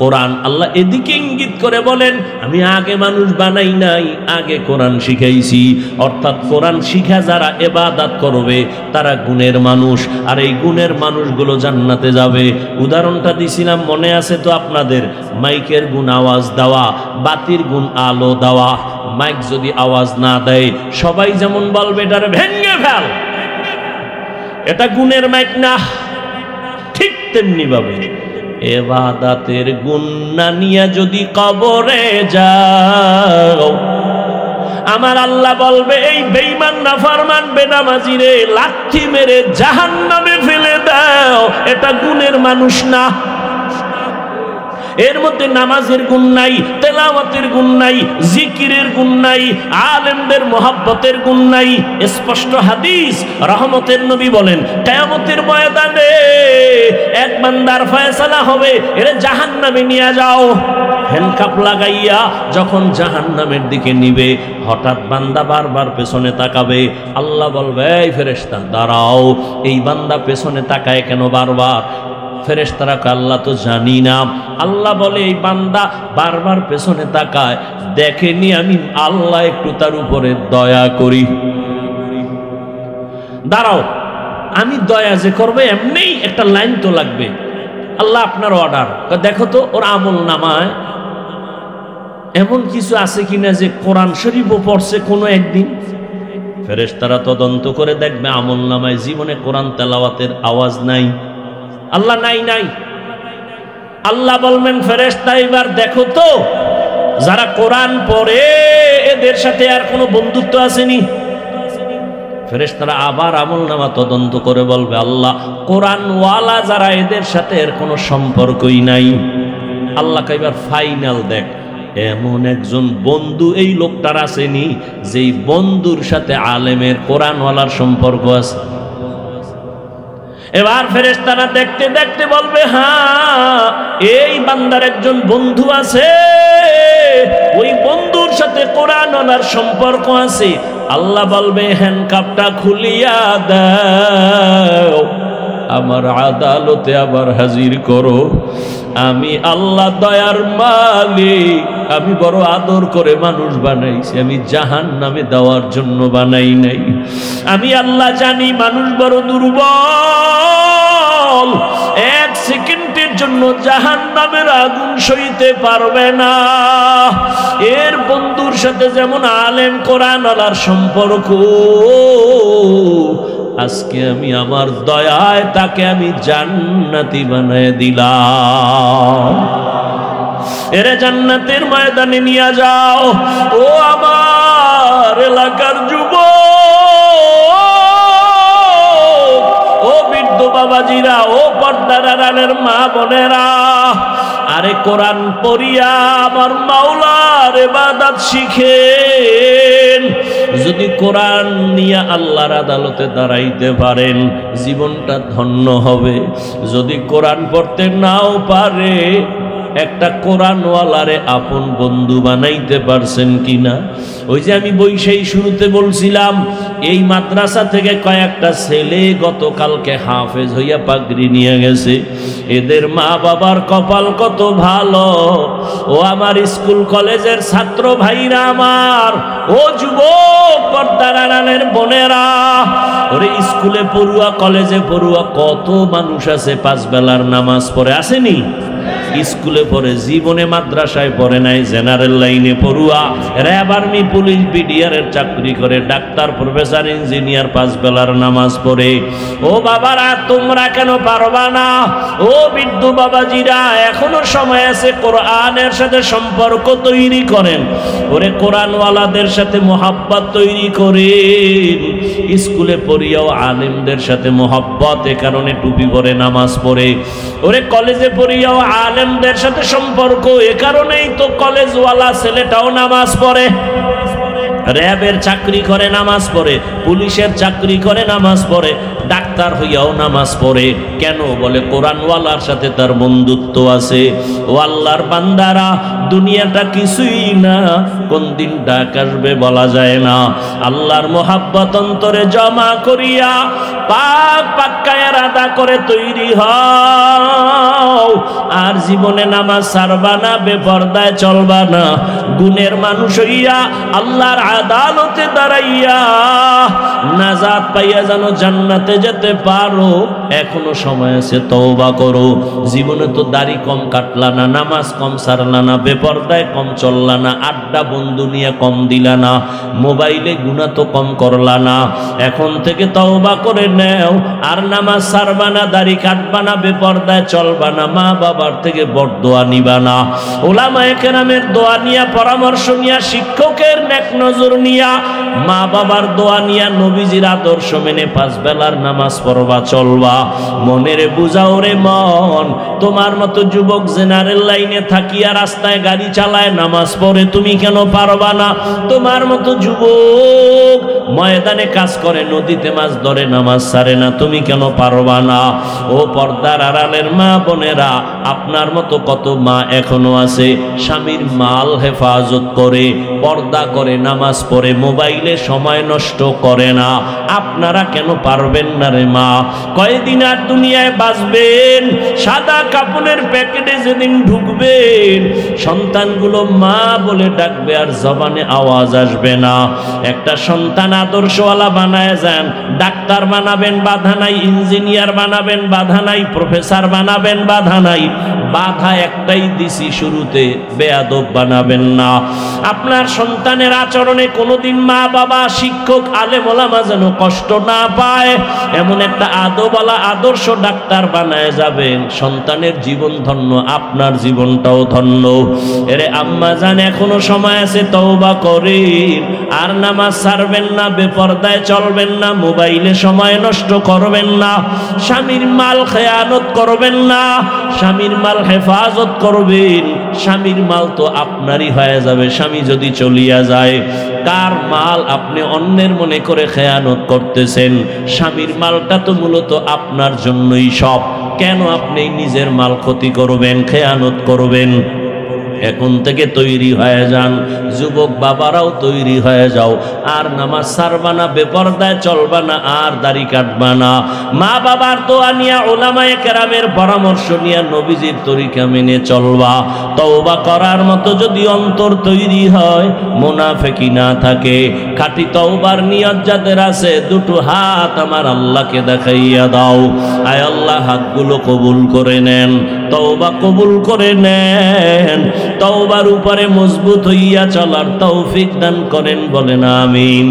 A: কোরআন। আল্লাহ এদিকে ইঙ্গিত করে বলেন আমি আগে মানুষ বানাই নাই, আগে কোরআন শিখাইছি। অর্থাৎ কোরআন শিখা যারা ইবাদত করবে তারা গুণের মানুষ, আর এই গুণের মানুষগুলো জান্নাতে যাবে। উদাহরণটা দিছিলাম মনে আছে তো আপনাদের? মাইকের গুণ আওয়াজ দেওয়া, বাতির গুণ আলো দেওয়া। মাইক যদি আওয়াজ না দেয় সবাই যেমন বলবে এটারে ভেঙে ফেল, এটা গুণের মাইক না। ঠিক তেমনি ভাবে ইবাদতের গুণ না নিয়া যদি কবরে যাও, আমার আল্লাহ বলবে এই বেঈমান নাফরমান বেনামাজি রে লাঠি মেরে জাহান্নামে ফেলে দাও, এটা গুণের মানুষ না। এর মধ্যে নামাজের গুণ নাই, তেলাওয়াতের গুণ নাই, জিকিরের গুণ নাই, আলেমদের মহব্বতের গুণ নাই। স্পষ্ট হাদিস, রহমতের নবী বলেন কিয়ামতের ময়দানে এক বান্দার ফয়সালা হবে, এরে জাহান্নামে নিয়ে যাও। হ্যান্ডকাপ লাগাইয়া যখন জাহান্নামের দিকে নিবে, হঠাৎ বান্দা বারবার পেছনে তাকাবে। আল্লাহ বলবে এই ফেরেশতা দাঁড়াও, এই বান্দা পেছনে তাকায় কেন বারবার? ফেরেশতারা কয় আল্লাহ তো জানি না। আল্লাহ বলে এই বান্দা বারবার পেছনে তাকায়, দেখেনি আমি আল্লাহ একটু তার উপরে দয়া করি। দাঁড়াও, আমি দয়া যে করবে এমনি একটা লাইন তো লাগবে। আল্লাহ আপনার অর্ডার, দেখো তো ওর আমল নামায় এমন কিছু আছে কিনা যে কোরআন শরীফও পড়ছে কোনো একদিন। ফেরেশতারা তদন্ত করে দেখবে আমল নামায় জীবনে কোরআন তেলাওয়াতের আওয়াজ নাই। আল্লাহ নাই নাই। আল্লাহ বলবেন ফেরেশতা এবার দেখো তো যারা কোরআন পড়ে এদের সাথে আর কোনো বন্ধুত্ব আসেনি। ফেরেশতারা আবার আমলনামা তদন্ত করে বলবে আল্লাহ কোরআনওয়ালা যারা এদের সাথে এর কোনো সম্পর্কই নাই। আল্লাহ এবার ফাইনাল দেখ এমন একজন বন্ধু এই লোকটার আসেনি যেই বন্ধুর সাথে আলেমের কোরআনওয়ালার সম্পর্ক আছে। এবার ফেরেশতারা দেখতে দেখতে বলবে হ্যাঁ এই বান্দার একজন বন্ধু আছে, ওই বন্ধুর সাথে কোরআনওয়ালার সম্পর্ক আছে। আল্লাহ বলবে হ্যান্ডকাপটা খুলিয়া দাও, আমার আদালতে আবার হাজির করো। আমি আল্লাহ দয়ার মালিক, আমি বড় আদর করে মানুষ বানাইছি, আমি জাহান্নামে দেওয়ার জন্য বানাই নাই। আমি আল্লাহ জানি মানুষ বড় দুর্বল, এক সেকেন্ডের জন্য জাহান্নামের আগুন সইতে পারবে না। এর বন্ধুর সাথে যেমন আলেম কোরআনওয়ালার সম্পর্ক, আজকে আমি আমার দয়ায় তাকে আমি জান্নাতি বানায় দিলাম। এরে জান্নাতের ময়দানে নিয়ে যাও। ও আমার এলাকার যুবক, ও বৃদ্ধ বাবাজিরা, ও পর্দার আড়ালের মা বোনেরা, আরে কোরআন পড়িয়া আমার মাওলার ইবাদত শিখেন। যদি কোরআন নিয়ে আল্লাহর আদালতে দাঁড়াইতে পারেন, জীবনটা ধন্য হবে। যদি কোরআন পড়তে নাও পারে, একটা কোরআনওয়ালারে আপন বন্ধু বানাইতে পারছেন কিনা? ওই যে আমি বৈশাখী শুরুতে বলছিলাম, এই মাদ্রাসা থেকে কয়েকটা ছেলে গতকালকে হাফেজ হইয়া পাগড়ি নিয়ে গেছে। এদের মা বাবার কপাল কত ভালো। ও আমার স্কুল কলেজের ছাত্র ভাইরা আমার, ও যুবক পর্দার আড়ালের বোনেরা, ওরে স্কুলে পড়ুয়া কলেজে পড়ুয়া কত মানুষ আছে পাঁচ বেলার নামাজ পড়ে, আসেনি? স্কুলে পড়ে, জীবনে মাদ্রাসায় পড়ে নাই, জেনারেল লাইনে পড়ুয়া, র্যাব আর্মি পুলিশ বিডিআরের চাকরি করে, ডাক্তার প্রফেসর ইঞ্জিনিয়ার পাঁচ বেলার নামাজ পড়ে। ও বাবারা, তোমরা কেন পারবা না? ও বৃদ্ধ বাবাজিরা, এখনো সময় আছে, কোরআনের সাথে সম্পর্ক তৈরি করেন। ওরে কোরআনওয়ালাদের সাথে মোহাব্বত তৈরি করেন। স্কুলে পড়িয়াও আলেমদের সাথে মোহাব্বত, এ কারণে টুপি পরে নামাজ পড়ে। ওরে কলেজে পড়িয়াও আলেমদের সাথে সম্পর্ক, এ কারণেই তো কলেজওয়ালা ছেলেটাও নামাজ পড়ে। র্যাবের চাকরি করে নামাজ পড়ে, পুলিশের চাকরি করে নামাজ পড়ে, ডাক্তার হইয়াও নামাজ পড়ে। কেন? বলে কোরআনওয়ালার সাথে তার বন্ধুত্ব আছে। ও আল্লাহর বান্দারা, দুনিয়াটা কিছুই না, কোন দিন ডাক আসবে বলা যায় না। আল্লাহর মোহাব্বত অন্তরে জমা করিয়া পাক পাক্কায় আদা করে তৈরি হও। আর জীবনে নামাজ ছাড়বা না, বেপরদায় চলবা না। গুণের মানুষ হইয়া আল্লাহর আদালতে দাঁড়াইয়া নাজাত পাইয়া যেন জান্নাতে যেতে পারো, এখনো সময় আছে, তওবা করো। জীবনে তো দাড়ি কম কাটলা না, নামাজ কম ছাড়লা না, বেপরদায় কম চললা না, আড্ডা বন্ধু নিয়ে কম দিলা না, মোবাইলে গুনাহ তো কম করলা না। এখন থেকে তওবা করে নেও, আর নামাজ ছাড়বা না, দাড়ি কাটবা না, বেপরদায় চলবা না, মা বাবার থেকে বরদোয়া নিবা না, ওলামায়ে কেরামের দোয়া নিয়া, পরামর্শ নিয়া, শিক্ষকের নেক নজর নিয়া, মা বাবার দোয়া নিয়া, নবীজির আদর্শ মেনে পাঁচ বেলার নামাজ পড়বা, চলবা। মনের বুঝাও রে মন, তোমার মতো যুবক জেনারেল লাইনে থাকিয়া রাস্তায় গাড়ি চালায় নামাজ পড়ে, তুমি কেন পারবা না? তোমার মতো যুবক ময়দানে কাজ করে, নদীতে মাছ ধরে, নামাজ ছাড়ে না, তুমি কেন পারবা না? ও পর্দার আড়ালের মা বোনেরা, আপনার মতো কত মা এখনো আছে, স্বামীর মাল হেফাজত করে, পর্দা করে, নামাজ পড়ে, মোবাইলে সময় নষ্ট করে না। আপনারা কেন পারবেন না রে মা? কয়দিন আর দুনিয়ায় বাঁচবেন? সাদা কাপড়ের প্যাকেটে যেদিন ঢুকবেন, সন্তানগুলো মা বলে ডাকবে, আর জবানে আওয়াজ আসবে না। একটা সন্তান আদর্শওয়ালা বানায় যান, ডাক্তার বানাবেন বাধা নাই, ইঞ্জিনিয়ার বানাবেন বাধা নাই, প্রফেসর বানাবেন বাধা নাই, বাধা একটাই দিছি শুরুতে, বেয়াদব বানাবেন না। আপনার সন্তানের আচরণে কোনোদিন মা বাবা, শিক্ষক, আলেম ওলামা যেন কষ্ট না পায়, এমন একটা আদবওয়ালা আদর্শ ডাক্তার বানায় যাবেন। সন্তানের জীবন ধন্য, আপনার জীবনটাও ধন্য। এরে আম্মা জান, এখনো সময় আছে, তওবা করেন। আর নামাজ ছাড়বেন না, বেপরদায় চলবেন না, মোবাইলে সময় নষ্ট করবেন না, স্বামীর মাল খেয়ানত করবেন না, স্বামীর মাল হেফাজত করবেন। স্বামীর মাল তো আপনারই হয়ে যাবে। স্বামী যদি চলিয়া যায়, কার মাল আপনি অন্যের মনে করে খেয়ানত করতেছেন? স্বামীর মালটা তো মূলত আপনার জন্যই সব। কেন আপনি নিজের মাল ক্ষতি করবেন, খেয়ানত করবেন? এখন থেকে তৈরি হয়ে যান, যুবক বাবারাও তৈরি হয়ে যাও। আর নামাজ ছাড়বা না, বেপরদায় চলবা না, আর দাড়ি কাটবা না। মা বাবার দোয়া নিয়া, ওলামায়ে কেরামের পরামর্শ নিয়া, নবীজির তরিকা মেনে চলবা। তওবা করার মতো যদি অন্তর তৈরি হয়, মুনাফিকি না থাকে, খাঁটি তওবার নিয়ত যাদের আছে, দুটো হাত আমার আল্লাহকে দেখাইয়া দাও। আয় আল্লাহ, হাতগুলো কবুল করে নেন, তওবা কবুল করে নেন। তওবার উপরে মজবুত হইয়া চলার তৌফিক দান করেন, বলেন আমিন।